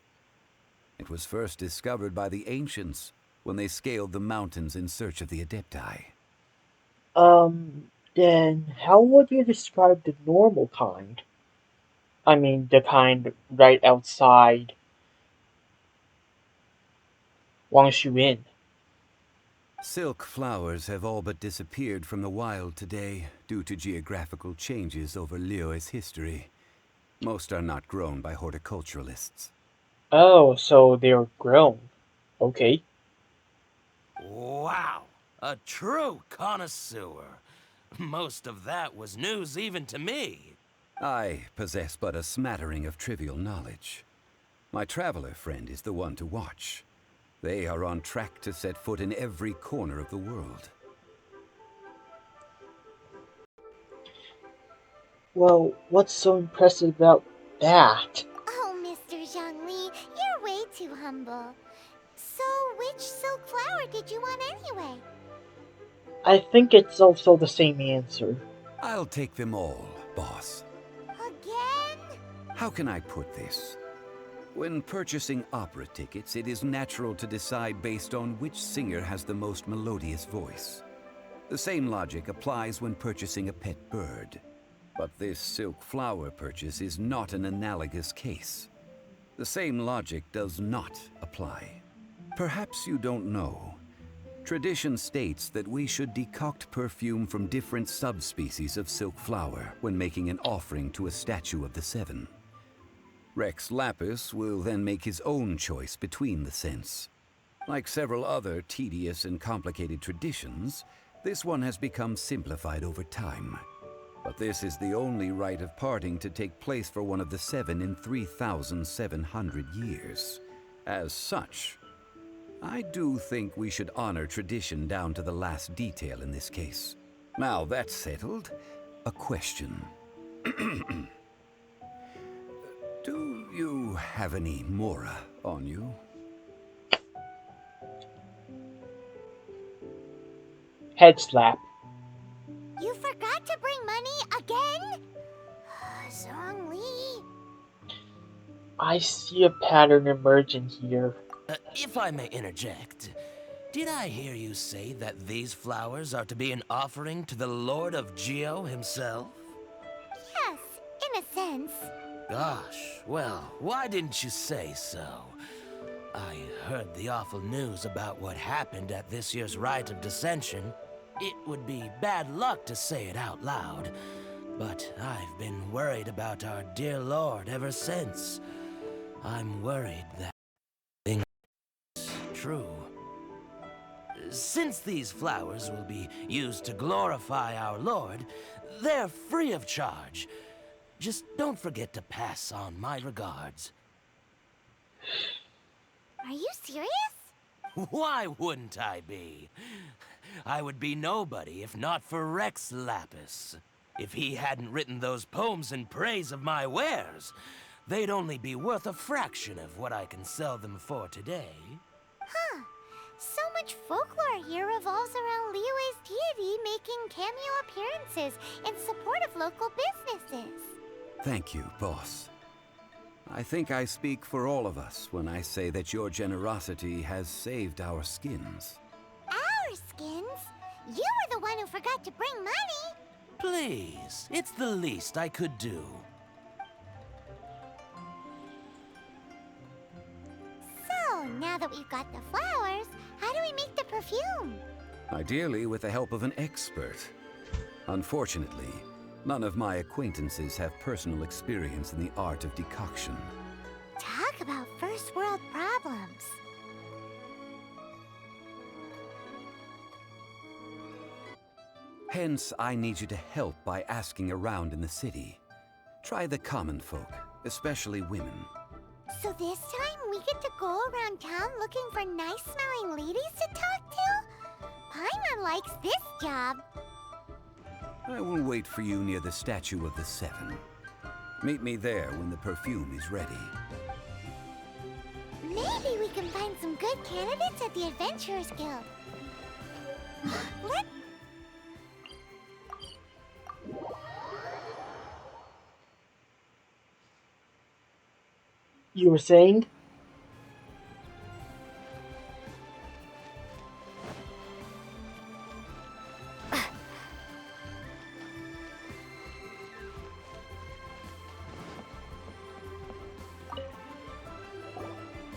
It was first discovered by the ancients when they scaled the mountains in search of the adepti. Then how would you describe the normal kind? I mean, the kind right outside Wangshu Inn. Silk flowers have all but disappeared from the wild today due to geographical changes over Liyue's history. Most are not grown by horticulturalists. Oh, so they're grown. Okay. Wow, a true connoisseur. Most of that was news even to me. I possess but a smattering of trivial knowledge. My traveler friend is the one to watch. They are on track to set foot in every corner of the world. Well, what's so impressive about that? Oh, Mr. Zhongli, you're way too humble. So, which silk flower did you want anyway? I think it's also the same answer. I'll take them all, boss. Again? How can I put this? When purchasing opera tickets, it is natural to decide based on which singer has the most melodious voice. The same logic applies when purchasing a pet bird. But this silk flower purchase is not an analogous case. The same logic does not apply. Perhaps you don't know. Tradition states that we should decoct perfume from different subspecies of silk flower when making an offering to a statue of the Seven. Rex Lapis will then make his own choice between the scents. Like several other tedious and complicated traditions, this one has become simplified over time. But this is the only rite of parting to take place for one of the Seven in 3,700 years. As such, I do think we should honor tradition down to the last detail in this case. Now that's settled, a question. Do you have any Mora on you? Head slap. You forgot to bring money again? Zhongli. I see a pattern emerging here. If I may interject, did I hear you say that these flowers are to be an offering to the Lord of Geo himself? Yes, in a sense. Gosh, well, why didn't you say so? I heard the awful news about what happened at this year's Rite of Dissension. It would be bad luck to say it out loud, but I've been worried about our dear Lord ever since. I'm worried that thing is true. Since these flowers will be used to glorify our Lord, they're free of charge. Just don't forget to pass on my regards. Are you serious? Why wouldn't I be? I would be nobody if not for Rex Lapis. If he hadn't written those poems in praise of my wares, they'd only be worth a fraction of what I can sell them for today. Huh. So much folklore here revolves around Liyue's deity making cameo appearances in support of local businesses. Thank you, boss. I think I speak for all of us when I say that your generosity has saved our skins. Our skins? You were the one who forgot to bring money. Please, it's the least I could do. So, now that we've got the flowers, how do we make the perfume? Ideally with the help of an expert. Unfortunately, none of my acquaintances have personal experience in the art of decoction. Talk about first world problems. Hence, I need you to help by asking around in the city. Try the common folk, especially women. So this time we get to go around town looking for nice-smelling ladies to talk to? Paimon likes this job. I will wait for you near the Statue of the Seven. Meet me there when the perfume is ready. Maybe we can find some good candidates at the Adventurers Guild. Let... You were saying?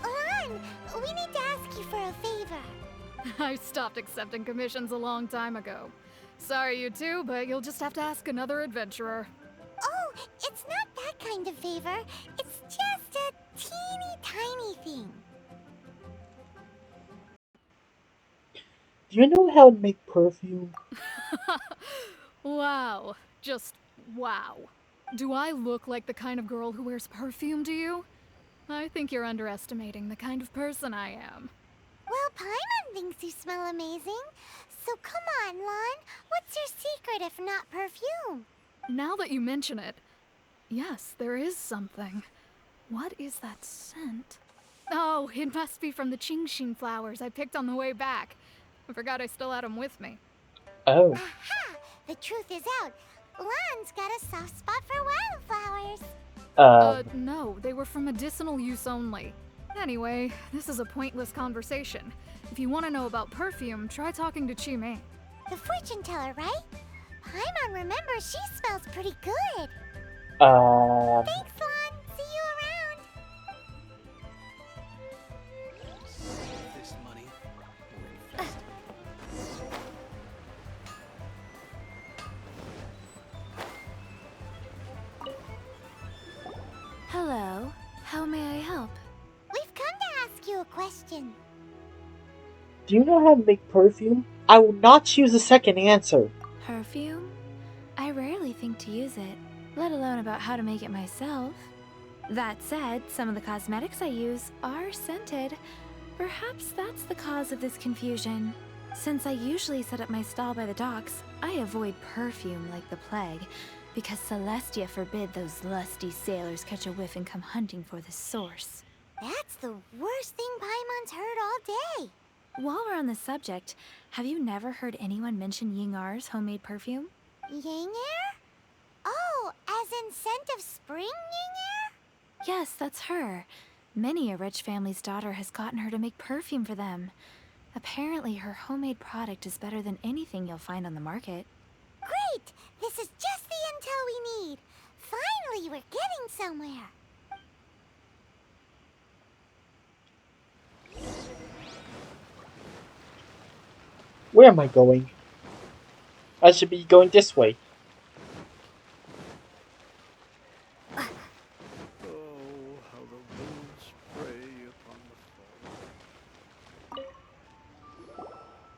Lan, we need to ask you for a favor. I stopped accepting commissions a long time ago. Sorry, you two, but you'll just have to ask another adventurer. Oh, it's not that kind of favor. It's just a teeny tiny thing. Do you know how to make perfume? Wow. Just wow. Do I look like the kind of girl who wears perfume to you? I think you're underestimating the kind of person I am. Well, Paimon thinks you smell amazing. So come on, Lan. What's your secret if not perfume? Now that you mention it, yes, there is something. What is that scent? Oh, it must be from the Genshin flowers I picked on the way back. I forgot I still had them with me. Oh. Aha! The truth is out. Lan's got a soft spot for wildflowers. No, they were for medicinal use only. Anyway, this is a pointless conversation. If you want to know about perfume, try talking to Chi-Mei. The fortune teller, right? Paimon remembers she smells pretty good. Thanks, Lan. See you around. This money. Hello. How may I help? We've come to ask you a question. Do you know how to make perfume? I will not choose a second answer. Perfume? I rarely think to use it, let alone about how to make it myself. That said, some of the cosmetics I use are scented. Perhaps that's the cause of this confusion. Since I usually set up my stall by the docks, I avoid perfume like the plague. Because Celestia forbid those lusty sailors catch a whiff and come hunting for the source. That's the worst thing Paimon's heard all day. While we're on the subject, have you never heard anyone mention Yingar's homemade perfume? Yinger? Oh, as in scent of spring, Yinger? Yes, that's her. Many a rich family's daughter has gotten her to make perfume for them. Apparently, her homemade product is better than anything you'll find on the market. Great! This is just the intel we need. Finally, we're getting somewhere. Where am I going? I should be going this way.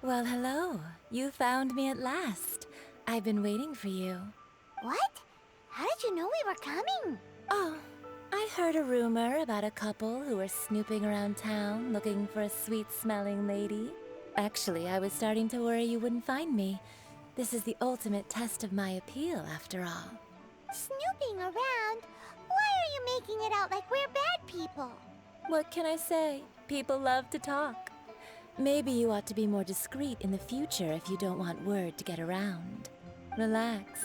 Well, hello. You found me at last. I've been waiting for you. What? How did you know we were coming? Oh, I heard a rumor about a couple who were snooping around town looking for a sweet-smelling lady. Actually, I was starting to worry you wouldn't find me. This is the ultimate test of my appeal, after all. Snooping around? Why are you making it out like we're bad people? What can I say? People love to talk. Maybe you ought to be more discreet in the future if you don't want word to get around. Relax.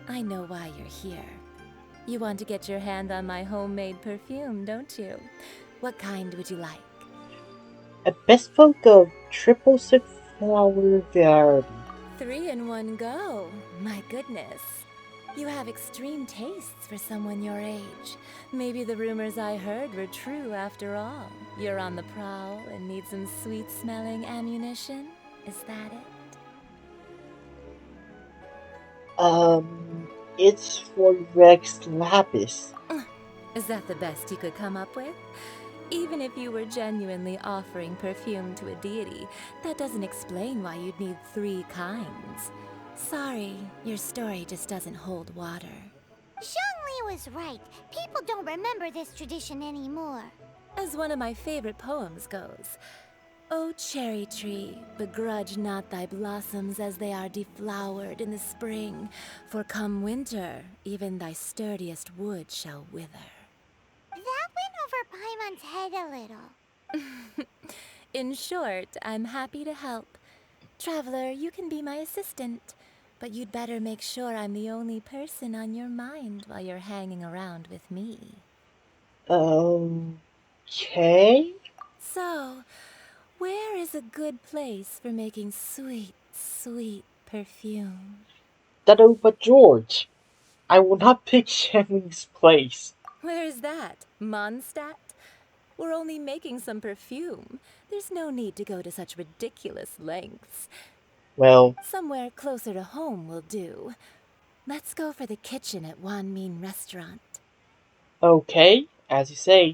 I know why you're here. You want to get your hand on my homemade perfume, don't you? What kind would you like? A bespoke of triple sip flower variety. 3 in one go. My goodness. You have extreme tastes for someone your age. Maybe the rumors I heard were true after all. You're on the prowl and need some sweet-smelling ammunition? Is that it? It's for Rex Lapis. Is that the best you could come up with? Even if you were genuinely offering perfume to a deity, that doesn't explain why you'd need 3 kinds. Sorry, your story just doesn't hold water. Zhongli was right. People don't remember this tradition anymore. As one of my favorite poems goes, O cherry tree, begrudge not thy blossoms as they are deflowered in the spring, for come winter, even thy sturdiest wood shall wither. That went over Paimon's head a little. In short, I'm happy to help. Traveler, you can be my assistant, but you'd better make sure I'm the only person on your mind while you're hanging around with me. Okay. So, where is a good place for making sweet, sweet perfume? That but George. I will not pick Shenling's place. Where is that? Mondstadt? We're only making some perfume. There's no need to go to such ridiculous lengths. Well, Somewhere closer to home will do. Let's go for the kitchen at Wan Min Restaurant. okay, as you say.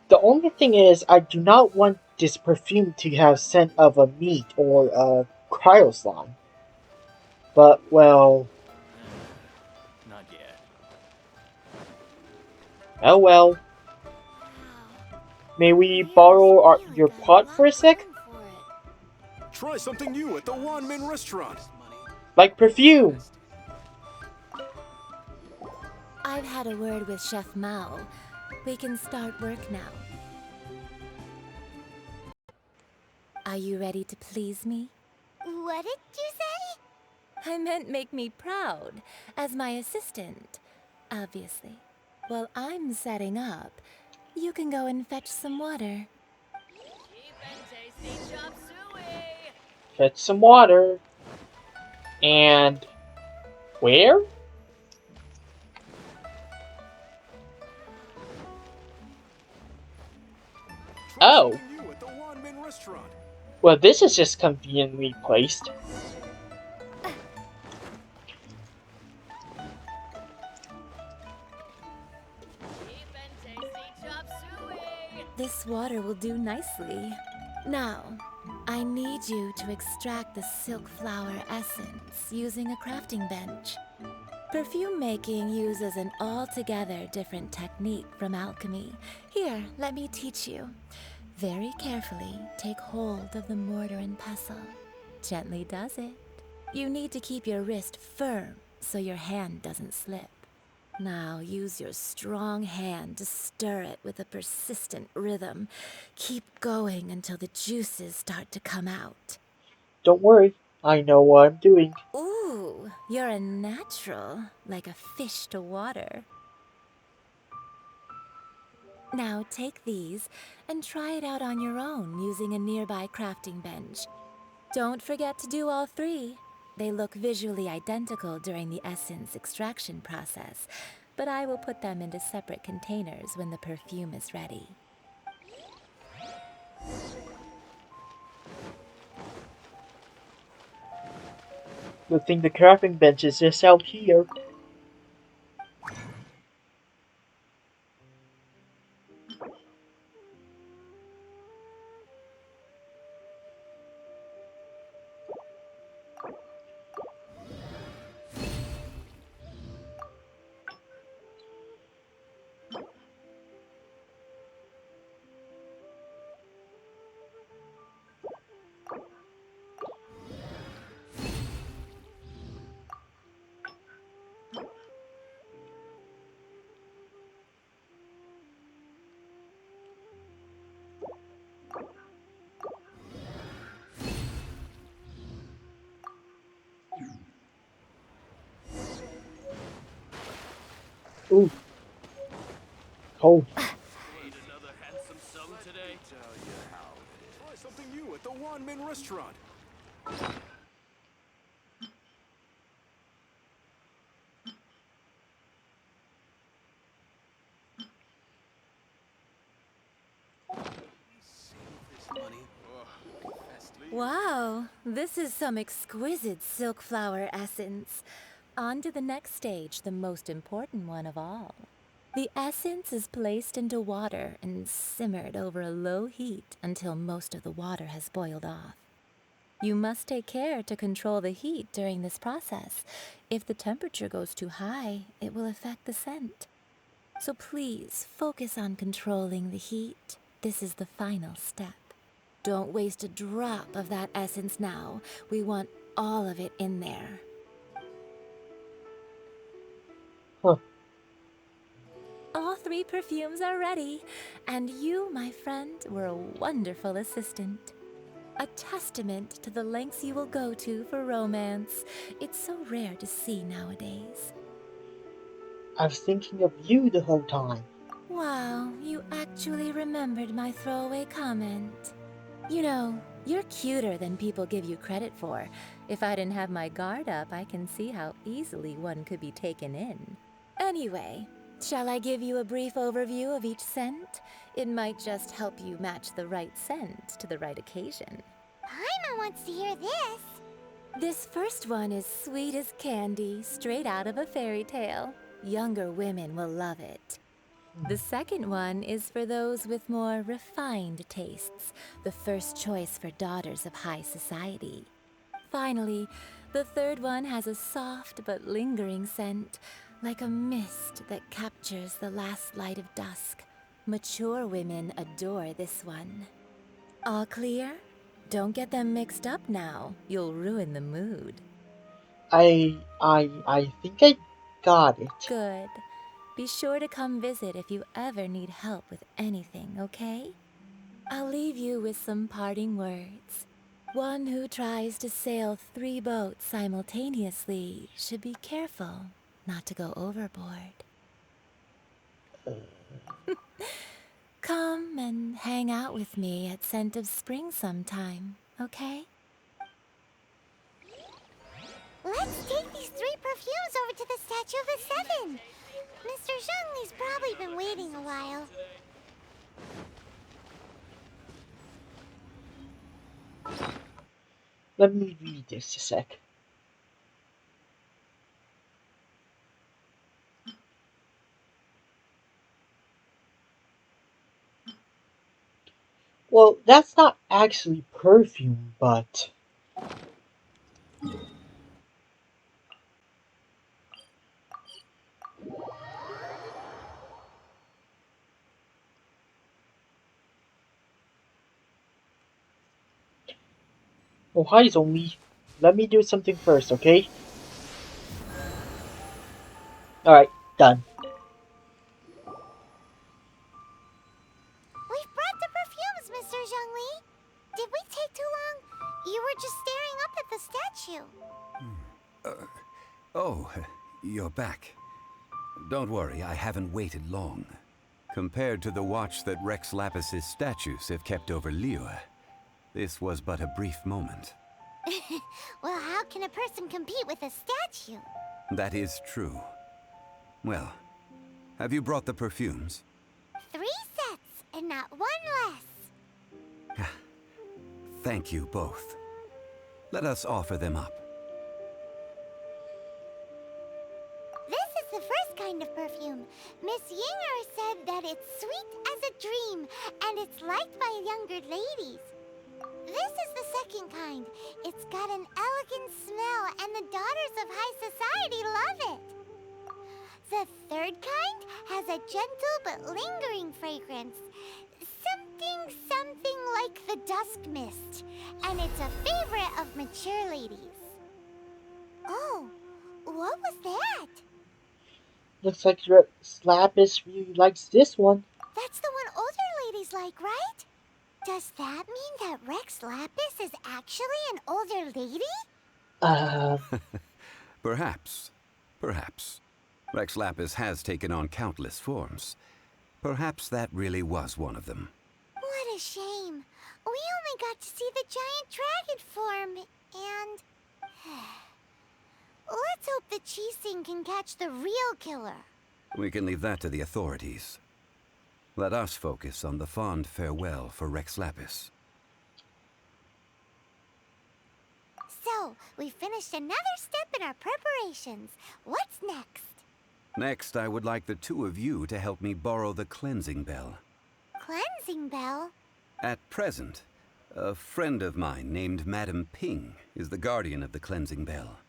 The only thing is, I do not want this perfume to have scent of a meat or a cryo slime. But, well, Not yet. oh well. May we borrow your pot for a sec? Try something new at the Wan Min restaurant. Like perfume. I've had a word with Chef Mao. We can start work now. Are you ready to please me? What did you say? I meant make me proud, as my assistant, obviously. While I'm setting up, you can go and fetch some water. Fetch some water. And where? Oh. Well, this is just conveniently placed. This water will do nicely. Now, I need you to extract the silk flower essence using a crafting bench. Perfume making uses an altogether different technique from alchemy. Here, let me teach you. Very carefully take hold of the mortar and pestle. gently does it. You need to keep your wrist firm so your hand doesn't slip. Now use your strong hand to stir it with a persistent rhythm. Keep going until the juices start to come out. Don't worry, I know what I'm doing. Ooh, you're a natural, like a fish to water. Now take these and try it out on your own using a nearby crafting bench. Don't forget to do all three. They look visually identical during the essence extraction process, but I will put them into separate containers when the perfume is ready. Good thing the crafting bench is just out here. Ooh, cold. Need another handsome song today? Tell you how it is. Try something new at the Wanmin restaurant. Wow, this is some exquisite silk flower essence. On to the next stage, the most important one of all. The essence is placed into water and simmered over a low heat until most of the water has boiled off. You must take care to control the heat during this process. If the temperature goes too high, it will affect the scent. So please focus on controlling the heat. This is the final step. Don't waste a drop of that essence now. We want all of it in there. Huh. All three perfumes are ready, and you, my friend, were a wonderful assistant. A testament to the lengths you will go to for romance. It's so rare to see nowadays. I was thinking of you the whole time. Wow, you actually remembered my throwaway comment. You know, you're cuter than people give you credit for. If I didn't have my guard up, I can see how easily one could be taken in. Anyway, shall I give you a brief overview of each scent? It might just help you match the right scent to the right occasion. Paimon wants to hear this. This first one is sweet as candy, straight out of a fairy tale. Younger women will love it. The second one is for those with more refined tastes, the first choice for daughters of high society. Finally, the third one has a soft but lingering scent, like a mist that captures the last light of dusk. Mature women adore this one. All clear? Don't get them mixed up now. You'll ruin the mood. I think I got it. Good. Be sure to come visit if you ever need help with anything, okay? I'll leave you with some parting words. One who tries to sail 3 boats simultaneously should be careful not to go overboard. Come and hang out with me at Scent of Spring sometime, okay? Let's take these 3 perfumes over to the Statue of the Seven. Mr. Zhongli's probably been waiting a while. Let me read this a sec. Well, that's not actually perfume, but Oh, hi, Zombie. Let me do something first, okay? Alright, done. We've brought the perfumes, Mr. Zhongli. Did we take too long? You were just staring up at the statue. Oh, you're back. Don't worry, I haven't waited long. Compared to the watch that Rex Lapis's statues have kept over Liyue, this was but a brief moment. Well, how can a person compete with a statue? That is true. Well, have you brought the perfumes? 3 sets, and not 1 less. Thank you both. Let us offer them up. This is the first kind of perfume. Miss Yinger said that it's sweet as a dream, and it's liked by younger ladies. This is the second kind. It's got an elegant smell, and the daughters of high society love it. The third kind has a gentle but lingering fragrance. Something like the dusk mist, and it's a favorite of mature ladies. Oh, what was that? Looks like Rex Lapis really likes this one. That's the one older ladies like, right? Does that mean that Rex Lapis is actually an older lady? Perhaps. Perhaps. Rex Lapis has taken on countless forms. Perhaps that really was one of them. What a shame. We only got to see the giant dragon form, and... Let's hope the Qixing can catch the real killer. We can leave that to the authorities. Let us focus on the fond farewell for Rex Lapis. So, we finished another step in our preparations. What's next? Next, I would like the two of you to help me borrow the cleansing bell. Cleansing bell? At present, a friend of mine named Madame Ping is the guardian of the cleansing bell.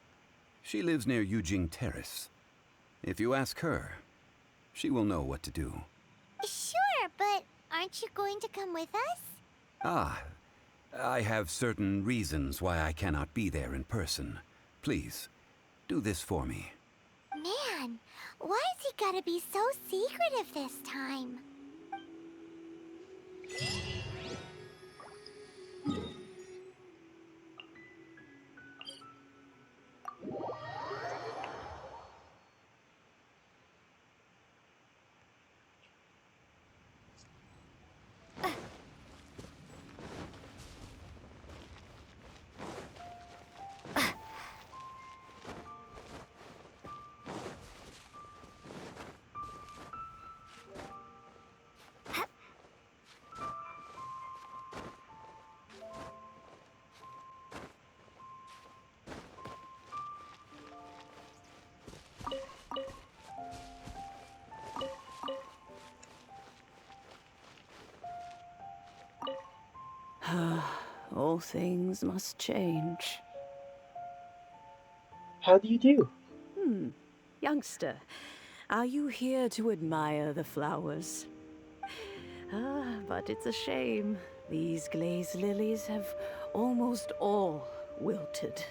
She lives near Yujing Terrace. If you ask her, she will know what to do. Sure, but aren't you going to come with us? Ah, I have certain reasons why I cannot be there in person. Please, do this for me. Man, why's he gotta be so secretive this time? All things must change. How do you do? Youngster, are you here to admire the flowers? But it's a shame. These glazed lilies have almost all wilted.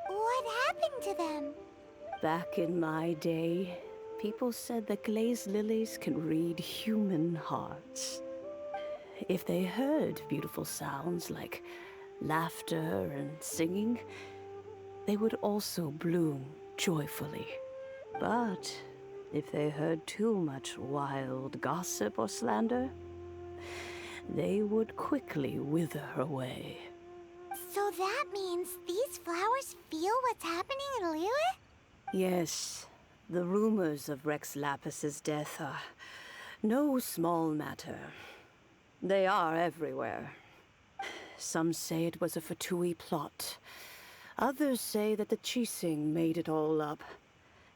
What happened to them? Back in my day, people said that glazed lilies can read human hearts. If they heard beautiful sounds like laughter and singing, they would also bloom joyfully. But if they heard too much wild gossip or slander, they would quickly wither away. So that means these flowers feel what's happening in Liyue? Yes, the rumors of Rex Lapis's death are no small matter. They are everywhere. Some say it was a Fatui plot. Others say that the Qixing made it all up.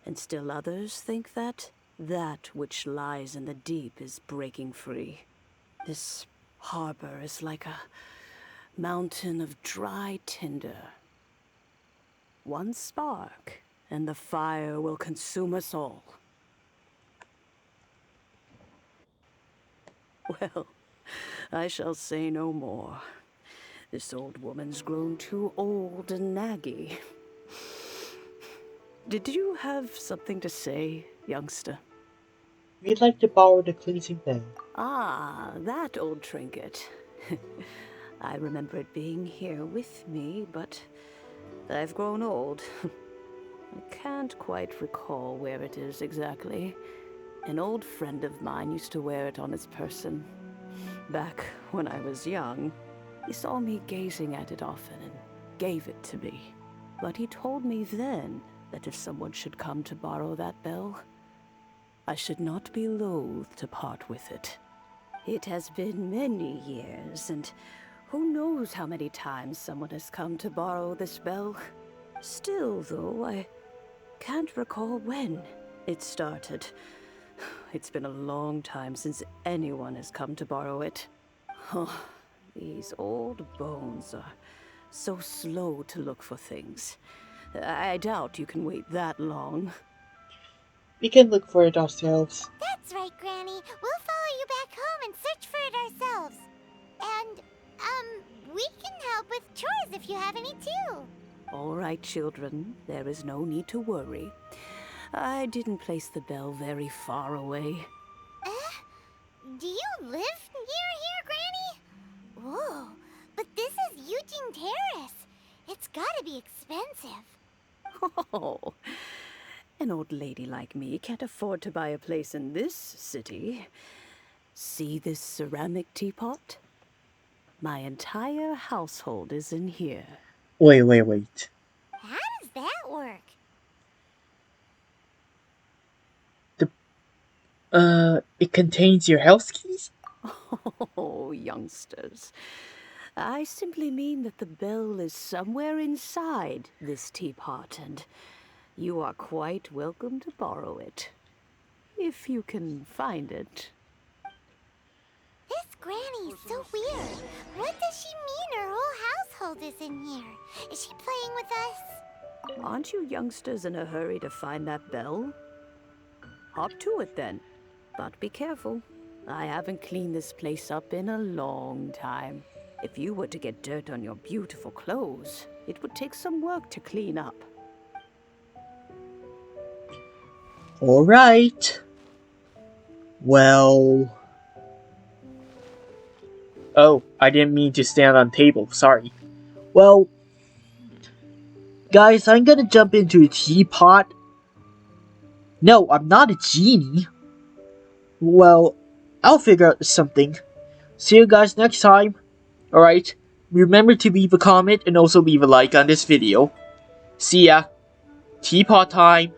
And still others think that which lies in the deep is breaking free. This harbor is like a mountain of dry tinder. One spark, and the fire will consume us all. Well, I shall say no more. This old woman's grown too old and naggy. Did you have something to say, youngster? We'd like to borrow the cleansing pen. Ah, that old trinket. I remember it being here with me, but I've grown old. I can't quite recall where it is exactly. An old friend of mine used to wear it on his person. Back when I was young, he saw me gazing at it often and gave it to me. But he told me then that if someone should come to borrow that bell, I should not be loath to part with it. It has been many years, and who knows how many times someone has come to borrow this bell. Still, though, I can't recall when it started. It's been a long time since anyone has come to borrow it. Oh, these old bones are so slow to look for things. I doubt you can wait that long. We can look for it ourselves. That's right, Granny. We'll follow you back home and search for it ourselves. And, we can help with chores if you have any too. All right, children. There is no need to worry. I didn't place the bell very far away. Do you live near here, Granny? Whoa, but this is Eugene Terrace. It's gotta be expensive. Oh, an old lady like me can't afford to buy a place in this city. See this ceramic teapot? My entire household is in here. Wait. How does that work? It contains your house keys? Oh, youngsters. I simply mean that the bell is somewhere inside this teapot, and you are quite welcome to borrow it. If you can find it. This Granny is so weird. What does she mean her whole household is in here? Is she playing with us? Aren't you youngsters in a hurry to find that bell? Hop to it then. But be careful. I haven't cleaned this place up in a long time. If you were to get dirt on your beautiful clothes, it would take some work to clean up. Alright. Well... Oh, I didn't mean to stand on table, sorry. Well... Guys, I'm gonna jump into a teapot. No, I'm not a genie. Well, I'll figure out something. See you guys next time. Alright, remember to leave a comment and also leave a like on this video. See ya. Teapot time.